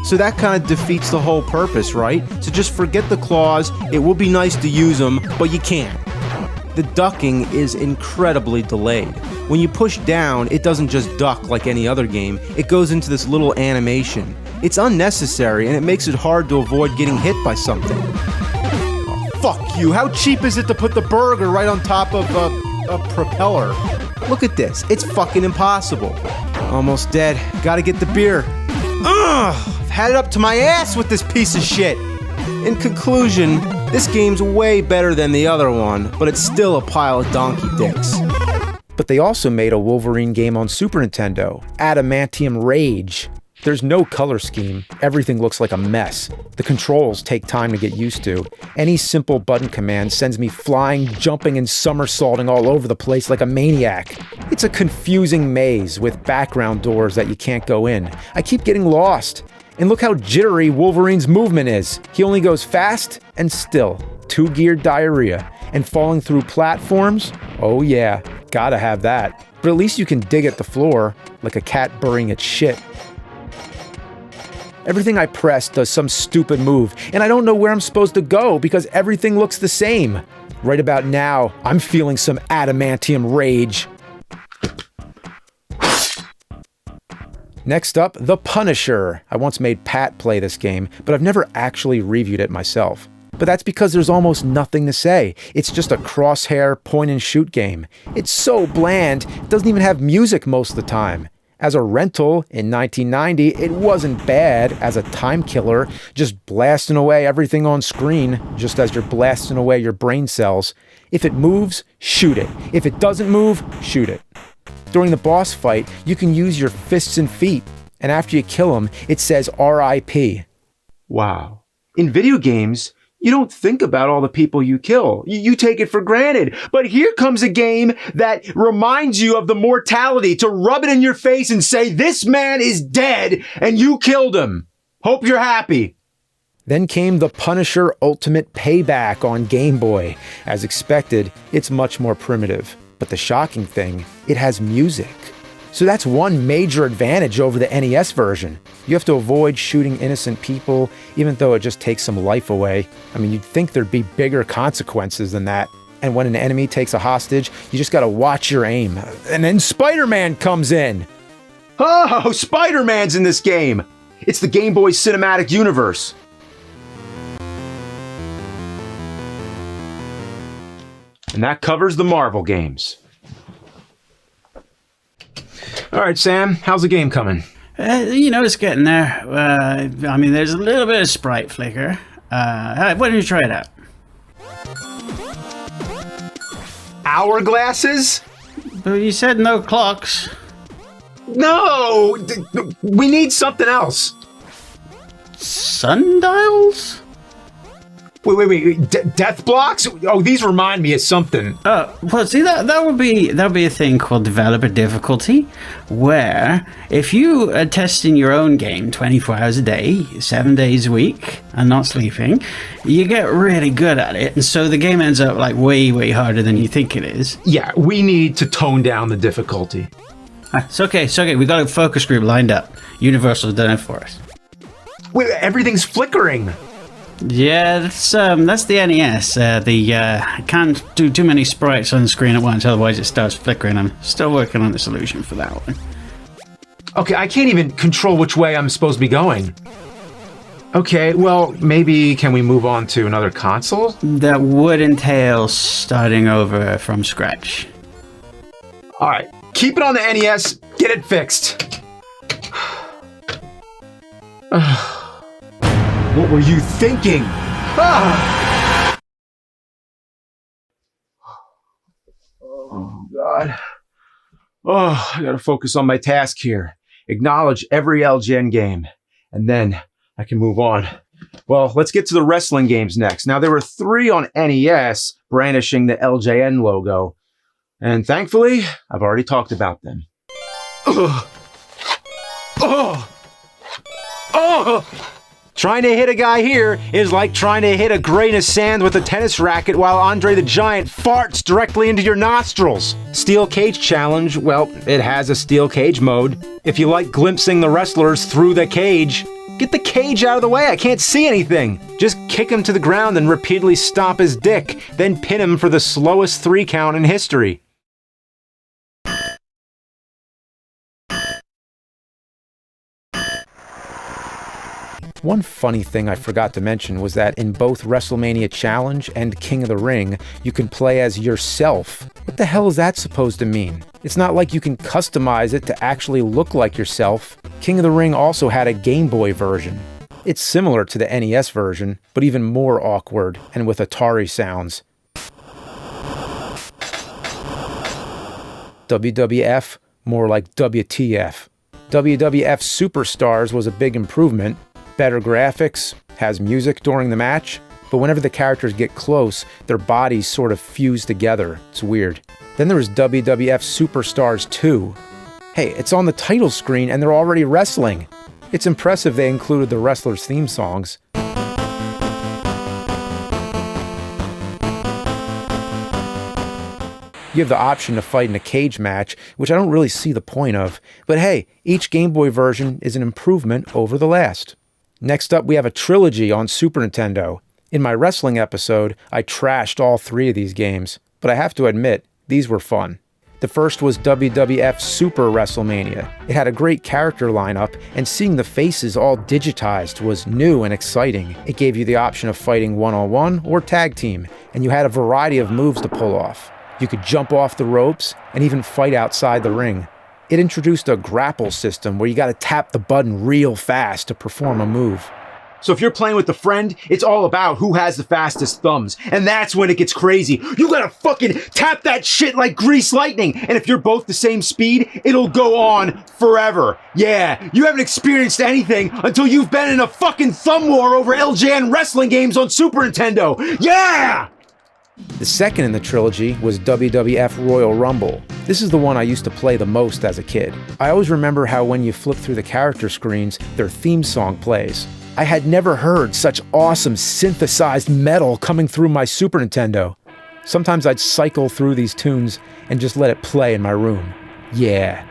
So that kind of defeats the whole purpose, right? So just forget the claws. It will be nice to use them, but you can't. The ducking is incredibly delayed. When you push down, it doesn't just duck like any other game. It goes into this little animation. It's unnecessary, and it makes it hard to avoid getting hit by something. Oh, fuck you. How cheap is it to put the burger right on top of a propeller? Look at this. It's fucking impossible. Almost dead. Gotta get the beer. Ugh! I've had it up to my ass with this piece of shit. In conclusion, this game's way better than the other one, but it's still a pile of donkey dicks. But they also made a Wolverine game on Super Nintendo, Adamantium Rage. There's no color scheme. Everything looks like a mess. The controls take time to get used to. Any simple button command sends me flying, jumping, and somersaulting all over the place like a maniac. It's a confusing maze with background doors that you can't go in. I keep getting lost. And look how jittery Wolverine's movement is. He only goes fast and still. 2-geared diarrhea. And falling through platforms? Oh yeah, gotta have that. But at least you can dig at the floor, like a cat burying its shit. Everything I press does some stupid move, and I don't know where I'm supposed to go because everything looks the same. Right about now, I'm feeling some adamantium rage. Next up, The Punisher. I once made Pat play this game, but I've never actually reviewed it myself. But that's because there's almost nothing to say. It's just a crosshair point-and-shoot game. It's so bland, it doesn't even have music most of the time. As a rental in 1990, it wasn't bad as a time killer, just blasting away everything on screen, just as you're blasting away your brain cells. If it moves, shoot it. If it doesn't move, shoot it. During the boss fight, you can use your fists and feet. And after you kill him, it says RIP. Wow. In video games, you don't think about all the people you kill. You take it for granted. But here comes a game that reminds you of the mortality, to rub it in your face and say, this man is dead and you killed him. Hope you're happy. Then came the Punisher Ultimate Payback on Game Boy. As expected, it's much more primitive. But the shocking thing, it has music. So that's one major advantage over the NES version. You have to avoid shooting innocent people, even though it just takes some life away. I mean, you'd think there'd be bigger consequences than that. And when an enemy takes a hostage, you just gotta watch your aim. And then Spider-Man comes in. Oh, Spider-Man's in this game. It's the Game Boy cinematic universe. And that covers the Marvel games. All right, Sam, how's the game coming? It's getting there. I mean, there's a little bit of sprite flicker. Why don't you try it out? Hourglasses? But you said no clocks. No! We need something else. Sundials? Wait. Death blocks? Oh, these remind me of something. Well, see, that would be a thing called developer difficulty, where if you are testing your own game 24 hours a day, 7 days a week, and not sleeping, you get really good at it, and so the game ends up like way, way harder than you think it is. Yeah, we need to tone down the difficulty. It's okay. We got a focus group lined up. Universal's done it for us. Wait, everything's flickering. Yeah, that's the NES. Can't do too many sprites on the screen at once, otherwise it starts flickering. I'm still working on the solution for that one. Okay, I can't even control which way I'm supposed to be going. Okay, well, maybe can we move on to another console? That would entail starting over from scratch. All right, keep it on the NES. Get it fixed. What were you thinking? Ah! Oh, God. Oh, I gotta focus on my task here. Acknowledge every LGN game, and then I can move on. Well, let's get to the wrestling games next. Now, there were 3 on NES brandishing the LJN logo, and thankfully, I've already talked about them. Ugh. Oh! Oh! Trying to hit a guy here is like trying to hit a grain of sand with a tennis racket while Andre the Giant farts directly into your nostrils. Steel Cage Challenge, well, it has a steel cage mode. If you like glimpsing the wrestlers through the cage, get the cage out of the way, I can't see anything. Just kick him to the ground and repeatedly stomp his dick, then pin him for the slowest 3 count in history. One funny thing I forgot to mention was that in both WrestleMania Challenge and King of the Ring, you can play as yourself. What the hell is that supposed to mean? It's not like you can customize it to actually look like yourself. King of the Ring also had a Game Boy version. It's similar to the NES version, but even more awkward and with Atari sounds. WWF, more like WTF. WWF Superstars was a big improvement. Better graphics, has music during the match, but whenever the characters get close, their bodies sort of fuse together. It's weird. Then there was WWF Superstars 2. Hey, it's on the title screen and they're already wrestling. It's impressive they included the wrestlers' theme songs. You have the option to fight in a cage match, which I don't really see the point of, but hey, each Game Boy version is an improvement over the last. Next up, we have a trilogy on Super Nintendo. In my wrestling episode, I trashed all 3 of these games, but I have to admit, these were fun. The first was Wwf Super Wrestlemania. It had a great character lineup, and seeing the faces all digitized was new and exciting. It gave you the option of fighting one-on-one or tag team, and you had a variety of moves to pull off. You could jump off the ropes and even fight outside the ring. It introduced a grapple system where you gotta tap the button real fast to perform a move. So if you're playing with a friend, it's all about who has the fastest thumbs. And that's when it gets crazy. You gotta fucking tap that shit like grease lightning. And if you're both the same speed, it'll go on forever. Yeah, you haven't experienced anything until you've been in a fucking thumb war over LJN wrestling games on Super Nintendo. Yeah! The second in the trilogy was WWF Royal Rumble. This is the one I used to play the most as a kid. I always remember how when you flip through the character screens, their theme song plays. I had never heard such awesome synthesized metal coming through my Super Nintendo. Sometimes I'd cycle through these tunes and just let it play in my room. Yeah.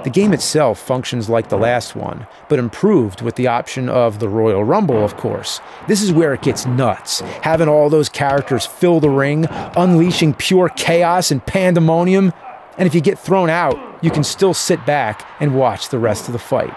The game itself functions like the last one, but improved with the option of the Royal Rumble, of course. This is where it gets nuts, having all those characters fill the ring, unleashing pure chaos and pandemonium. And if you get thrown out, you can still sit back and watch the rest of the fight.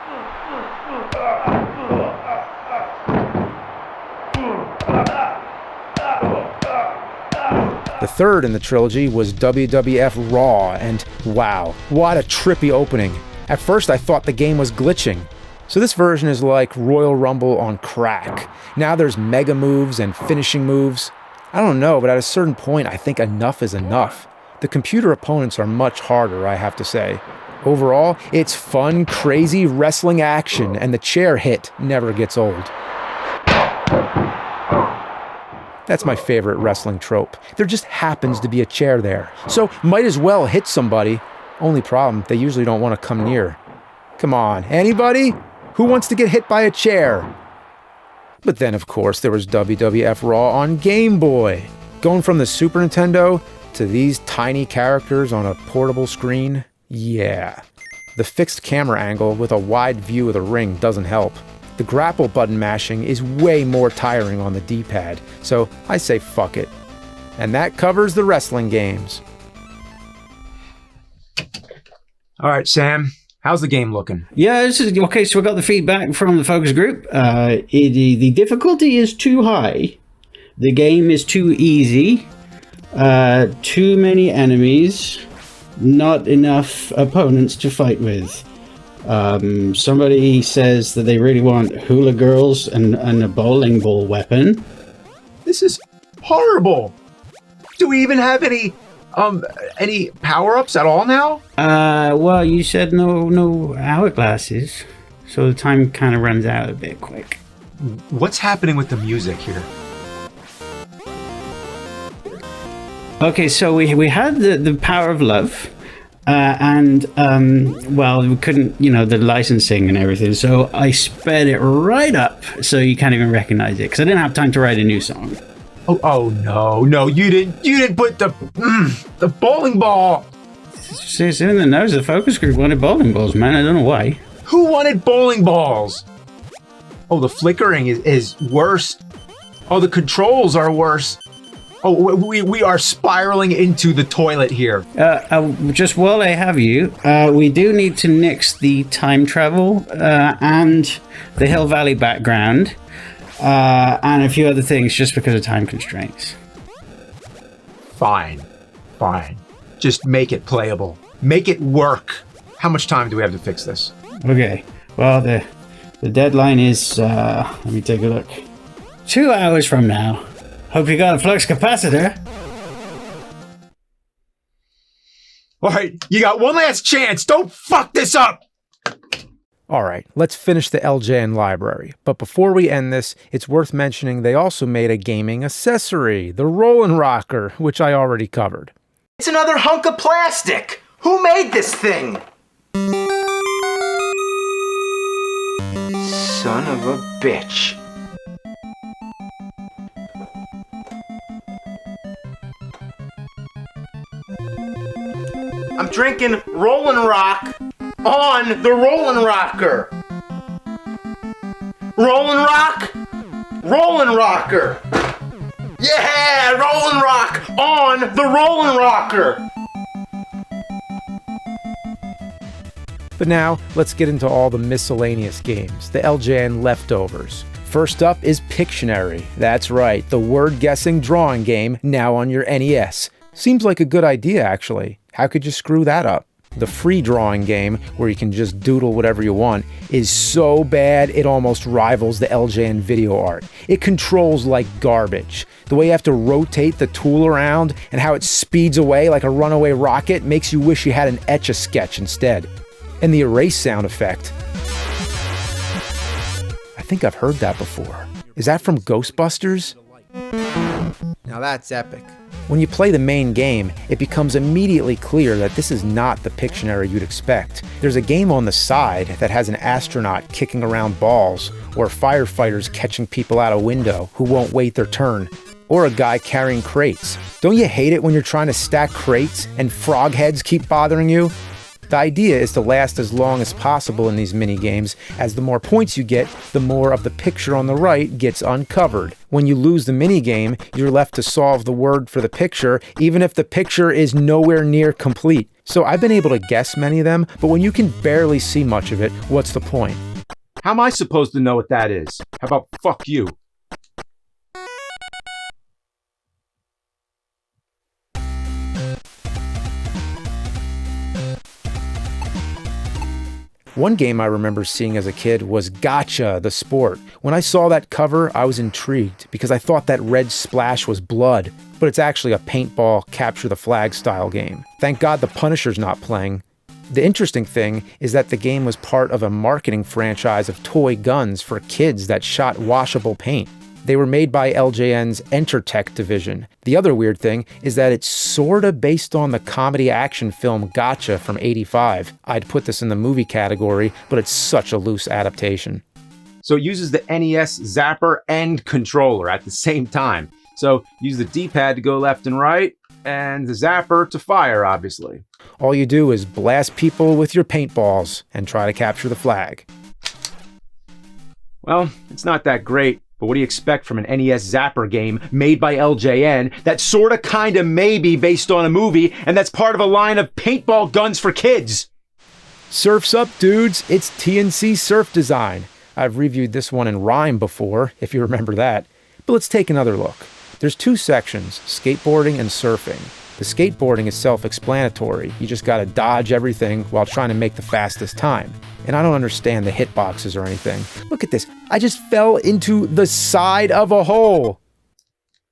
The third in the trilogy was WWF Raw, and wow, what a trippy opening. At first I thought the game was glitching. So this version is like Royal Rumble on crack. Now there's mega moves and finishing moves. I don't know, but at a certain point I think enough is enough. The computer opponents are much harder, I have to say. Overall, it's fun, crazy wrestling action, and the chair hit never gets old. That's my favorite wrestling trope. There just happens to be a chair there. So might as well hit somebody. Only problem, they usually don't want to come near. Come on, anybody? Who wants to get hit by a chair? But then, of course, there was WWF Raw on Game Boy. Going from the Super Nintendo to these tiny characters on a portable screen? Yeah. The fixed camera angle with a wide view of the ring doesn't help. The grapple button mashing is way more tiring on the D-pad, so I say fuck it. And that covers the wrestling games. All right, Sam, how's the game looking? Yeah, this is okay. So we got the feedback from the focus group. The difficulty is too high. The game is too easy. Too many enemies. Not enough opponents to fight with. Somebody says that they really want hula girls and a bowling ball weapon. This is horrible. Do we even have any power-ups at all now? Well, you said no hourglasses, so the time kind of runs out a bit quick. What's happening with the music here? Okay, so we had the power of love. Well, we couldn't, the licensing and everything, so I sped it right up so you can't even recognize it, because I didn't have time to write a new song. Oh no, you didn't put the bowling ball. It's in the nose. The focus group wanted bowling balls, man. I don't know why. Who wanted bowling balls? Oh, the flickering is worse. Oh, the controls are worse. Oh, we are spiraling into the toilet here. Just while I have you, we do need to nix the time travel and the Hill Valley background and a few other things just because of time constraints. Fine. Just make it playable. Make it work. How much time do we have to fix this? Okay. Well, the deadline is, let me take a look. 2 hours from now. Hope you got a flux capacitor. All right, you got one last chance. Don't fuck this up. All right, let's finish the LJN library. But before we end this, it's worth mentioning they also made a gaming accessory, the Rollin' Rocker, which I already covered. It's another hunk of plastic. Who made this thing? Son of a bitch. I'm drinking Rollin' Rock on the Rollin' Rocker. Rollin' Rock, Rollin' Rocker. Yeah, Rollin' Rock on the Rollin' Rocker. But now, let's get into all the miscellaneous games, the LJN leftovers. First up is Pictionary. That's right, the word-guessing drawing game now on your NES. Seems like a good idea, actually. How could you screw that up? The free drawing game, where you can just doodle whatever you want, is so bad it almost rivals the LJN video art. It controls like garbage. The way you have to rotate the tool around and how it speeds away like a runaway rocket makes you wish you had an Etch-a-Sketch instead. And the erase sound effect. I think I've heard that before. Is that from Ghostbusters? Now that's epic. When you play the main game, it becomes immediately clear that this is not the Pictionary you'd expect. There's a game on the side that has an astronaut kicking around balls, or firefighters catching people out a window who won't wait their turn, or a guy carrying crates. Don't you hate it when you're trying to stack crates and frog heads keep bothering you? The idea is to last as long as possible in these mini-games, as the more points you get, the more of the picture on the right gets uncovered. When you lose the mini-game, you're left to solve the word for the picture, even if the picture is nowhere near complete. So I've been able to guess many of them, but when you can barely see much of it, what's the point? How am I supposed to know what that is? How about fuck you? One game I remember seeing as a kid was Gotcha, the sport. When I saw that cover, I was intrigued because I thought that red splash was blood, but it's actually a paintball capture the flag style game. Thank God the Punisher's not playing. The interesting thing is that the game was part of a marketing franchise of toy guns for kids that shot washable paint. They were made by LJN's Entertech division. The other weird thing is that it's sorta based on the comedy action film Gotcha from '85. I'd put this in the movie category, but it's such a loose adaptation. So it uses the NES zapper and controller at the same time. So use the D-pad to go left and right, and the zapper to fire, obviously. All you do is blast people with your paintballs and try to capture the flag. Well, it's not that great. But what do you expect from an NES Zapper game made by LJN that's sorta kinda maybe based on a movie and that's part of a line of paintball guns for kids? Surf's up, dudes! It's Tnc Surf Design. I've reviewed this one in rhyme before, if you remember that. But let's take another look. There's two sections, skateboarding and surfing. The skateboarding is self-explanatory. You just gotta dodge everything while trying to make the fastest time. And I don't understand the hitboxes or anything. Look at this. I just fell into the side of a hole.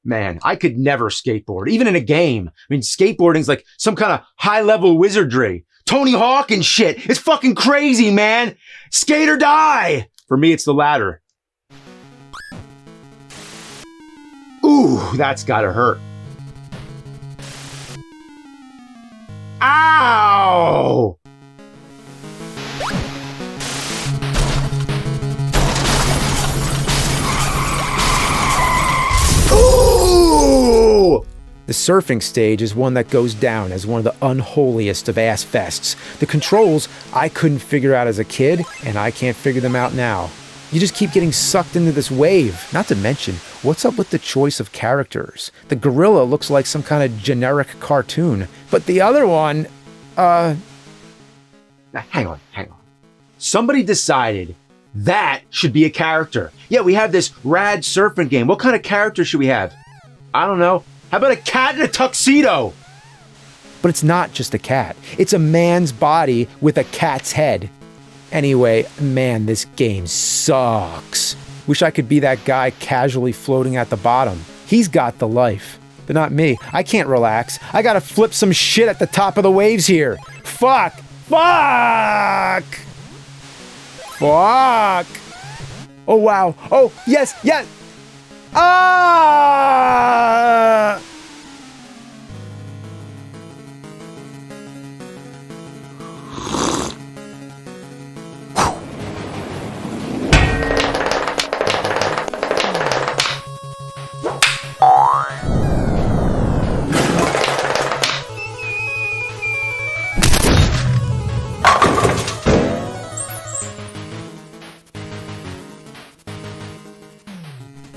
Man, I could never skateboard, even in a game. I mean, skateboarding's like some kind of high-level wizardry. Tony Hawk and shit. It's fucking crazy, man. Skate or die. For me, it's the latter. Ooh, that's gotta hurt. Ow! Ooh! The surfing stage is one that goes down as one of the unholiest of ass fests. The controls I couldn't figure out as a kid, and I can't figure them out now. You just keep getting sucked into this wave. Not to mention, what's up with the choice of characters? The gorilla looks like some kind of generic cartoon, but the other one, Now, hang on. Somebody decided that should be a character. Yeah, we have this rad surfing game. What kind of character should we have? I don't know. How about a cat in a tuxedo? But it's not just a cat. It's a man's body with a cat's head. Anyway, man, this game sucks. Wish I could be that guy casually floating at the bottom. He's got the life. But not me. I can't relax. I gotta flip some shit at the top of the waves here. Fuck! Fuck! Fuck! Oh, wow. Oh, yes, yes! Ah!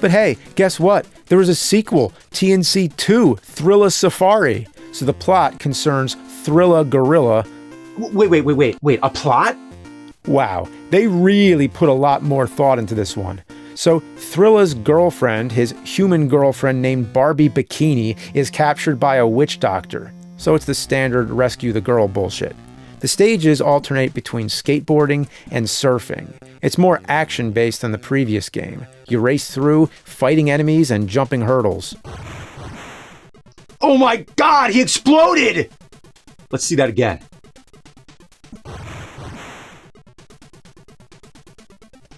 But hey, guess what? There was a sequel, TNC 2, Thrilla Safari. So the plot concerns Thrilla Gorilla. Wait, a plot? Wow, they really put a lot more thought into this one. So Thrilla's girlfriend, his human girlfriend named Barbie Bikini, is captured by a witch doctor. So it's the standard rescue the girl bullshit. The stages alternate between skateboarding and surfing. It's more action-based than the previous game. You race through, fighting enemies and jumping hurdles. Oh my God, he exploded! Let's see that again.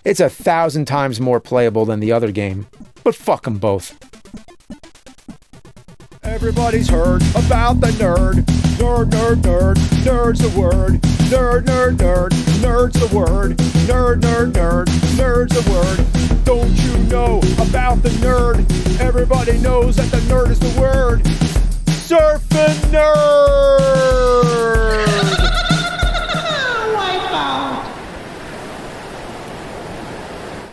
It's 1,000 times more playable than the other game, but fuck them both. Everybody's heard about the nerd. Nerd, nerd, nerd, nerd's the word. Nerd, nerd, nerd, nerd's the word. Nerd, nerd, nerd, nerd's the word. Don't you know about the nerd? Everybody knows that the nerd is the word. Surfing nerd!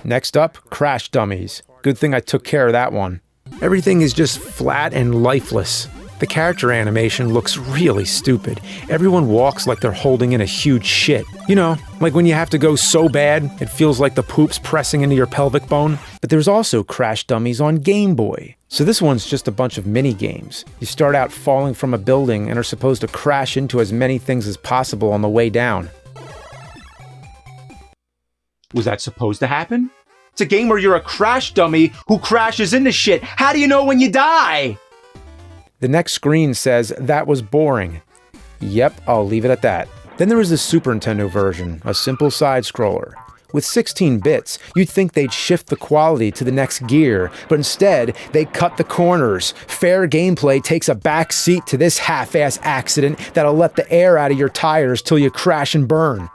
Next up, Crash Dummies. Good thing I took care of that one. Everything is just flat and lifeless. The character animation looks really stupid. Everyone walks like they're holding in a huge shit. You know, like when you have to go so bad, it feels like the poop's pressing into your pelvic bone. But there's also Crash Dummies on Game Boy. So this one's just a bunch of mini games. You start out falling from a building and are supposed to crash into as many things as possible on the way down. Was that supposed to happen? It's a game where you're a crash dummy who crashes into shit. How do you know when you die? The next screen says, "That was boring." Yep, I'll leave it at that. Then there was the Super Nintendo version, a simple side-scroller. With 16 bits, you'd think they'd shift the quality to the next gear, but instead, they cut the corners. Fair gameplay takes a back seat to this half-ass accident that'll let the air out of your tires till you crash and burn.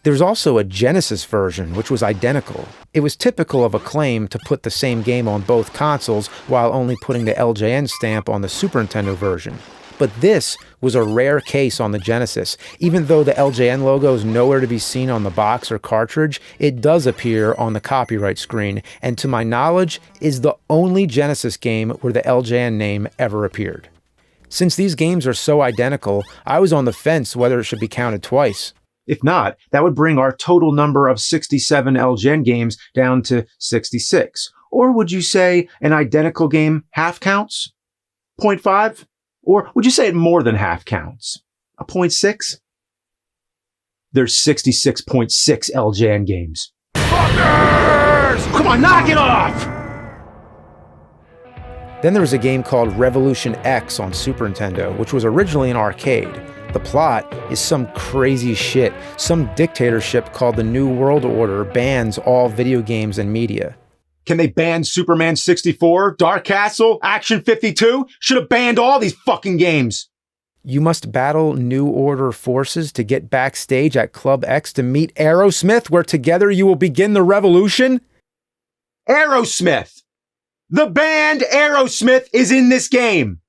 There's also a Genesis version, which was identical. It was typical of Acclaim to put the same game on both consoles while only putting the LJN stamp on the Super Nintendo version. But this was a rare case on the Genesis. Even though the LJN logo is nowhere to be seen on the box or cartridge, it does appear on the copyright screen, and to my knowledge, is the only Genesis game where the LJN name ever appeared. Since these games are so identical, I was on the fence whether it should be counted twice. If not, that would bring our total number of 67 LGN games down to 66. Or would you say an identical game half counts? 0.5? Or would you say it more than half counts? A 0.6? There's 66.6 LGN games. Fuckers! Come on, knock it off! Then there was a game called Revolution X on Super Nintendo, which was originally an arcade. The plot is some crazy shit. Some dictatorship called the New World Order bans all video games and media. Can they ban Superman 64, Dark Castle, Action 52? Should have banned all these fucking games. You must battle New Order forces to get backstage at Club X to meet Aerosmith, where together you will begin the revolution? Aerosmith! The band Aerosmith is in this game!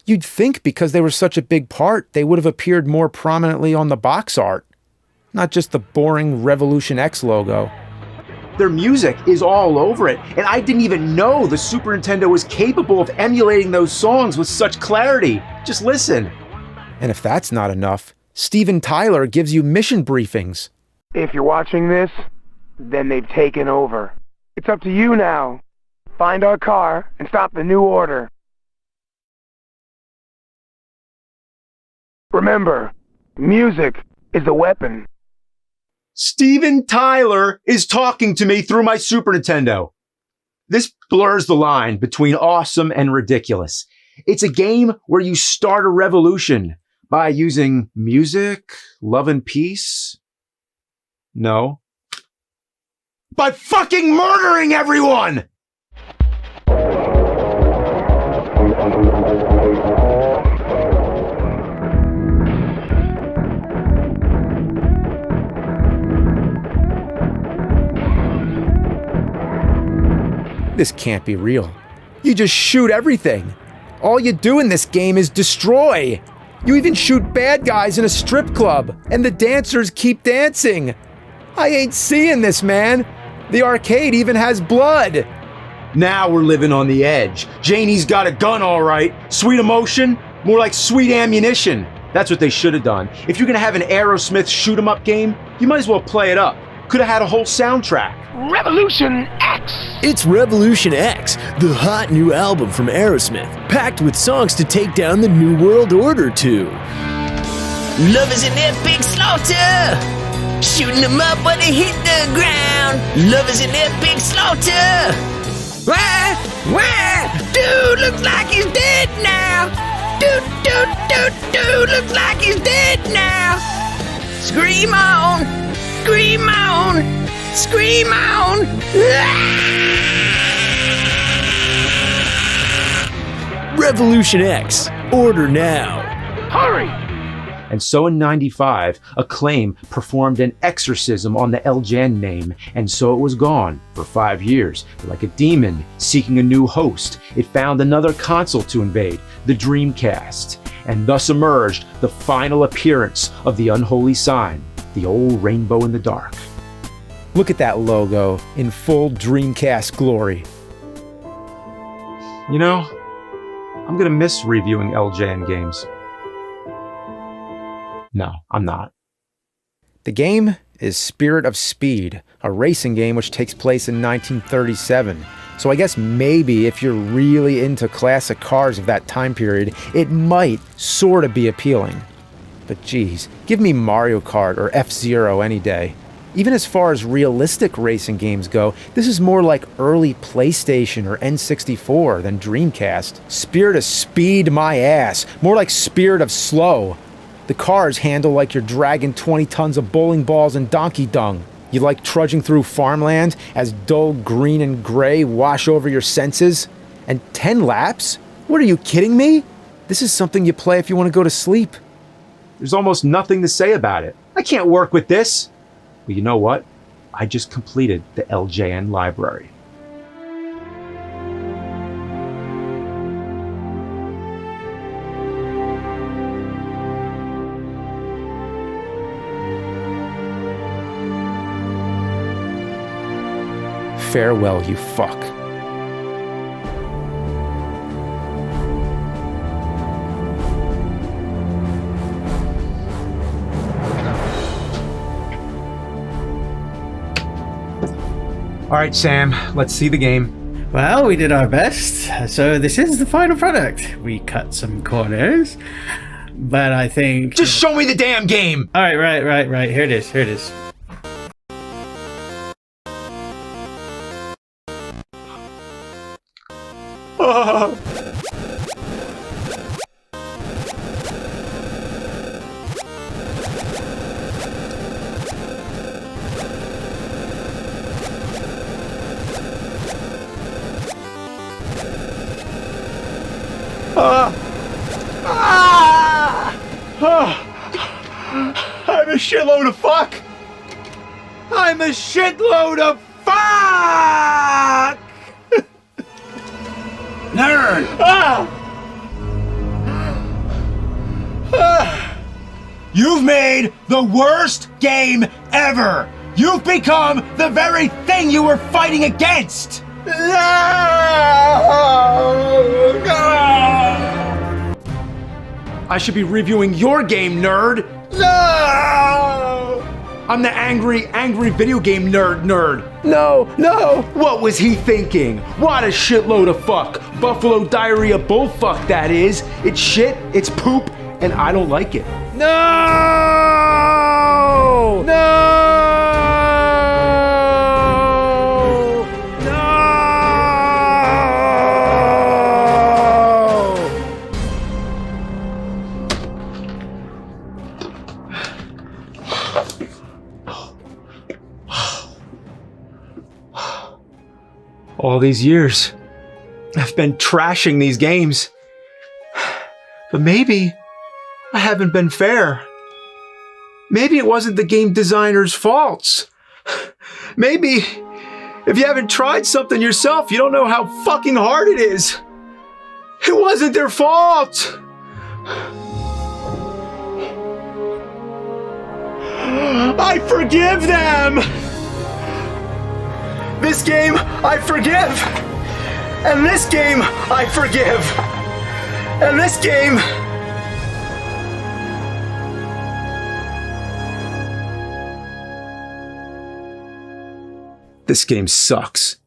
You'd think because they were such a big part, they would have appeared more prominently on the box art. Not just the boring Revolution X logo. Their music is all over it, and I didn't even know the Super Nintendo was capable of emulating those songs with such clarity. Just listen. And if that's not enough, Steven Tyler gives you mission briefings. If you're watching this, then they've taken over. It's up to you now. Find our car and stop the New Order. Remember, music is the weapon. Steven Tyler is talking to me through my Super Nintendo. This blurs the line between awesome and ridiculous. It's a game where you start a revolution by using music, love and peace. No. By fucking murdering everyone! This can't be real. You just shoot everything. All you do in this game is destroy. You even shoot bad guys in a strip club, and the dancers keep dancing. I ain't seeing this, man. The arcade even has blood. Now we're living on the edge. Janie's got a gun, all right. Sweet emotion? More like sweet ammunition. That's what they should have done. If you're gonna have an Aerosmith shoot 'em up game, you might as well play it up. Could have had a whole soundtrack. Revolution X! It's Revolution X, the hot new album from Aerosmith, packed with songs to take down the New World Order to. Love is an epic slaughter, shooting them up when they hit the ground. Love is an epic slaughter. Wah, wah, dude looks like he's dead now. Dude, looks like he's dead now. Scream on, scream on, scream on. Revolution X, order now. Hurry! And so in '95, Acclaim performed an exorcism on the Ljn name, and so it was gone for 5 years. Like a demon seeking a new host, it found another console to invade, the Dreamcast, and thus emerged the final appearance of the unholy sign, the old rainbow in the dark. Look at that logo in full Dreamcast glory. You know, I'm gonna miss reviewing Ljn games. No, I'm not. The game is Spirit of Speed, a racing game which takes place in 1937. So I guess maybe if you're really into classic cars of that time period, it might sort of be appealing. But geez, give me Mario Kart or F-Zero any day. Even as far as realistic racing games go, this is more like early PlayStation or N64 than Dreamcast. Spirit of Speed my ass, more like Spirit of Slow. The cars handle like you're dragging 20 tons of bowling balls and donkey dung. You like trudging through farmland as dull green and gray wash over your senses? And 10 laps? What are you kidding me? This is something you play if you want to go to sleep. There's almost nothing to say about it. I can't work with this. But you know what? I just completed the Ljn library. Farewell, you fuck. All right, Sam, let's see the game. Well, we did our best. So this is the final product. We cut some corners, but I think... Just show me the damn game! All right, right. Here it is. I'm a shitload of fuck! I'm a shitload of fuck! Nerd! You've made the worst game ever! You've become the very thing you were fighting against! I should be reviewing your game, nerd! No! I'm the angry video game nerd. No! What was he thinking? What a shitload of fuck! Buffalo diarrhea bullfuck, that is! It's shit, it's poop, and I don't like it. No! All these years, I've been trashing these games. But maybe I haven't been fair. Maybe it wasn't the game designer's faults. Maybe if you haven't tried something yourself, you don't know how fucking hard it is. It wasn't their fault. I forgive them. This game, I forgive. And this game, I forgive. And this game... This game sucks.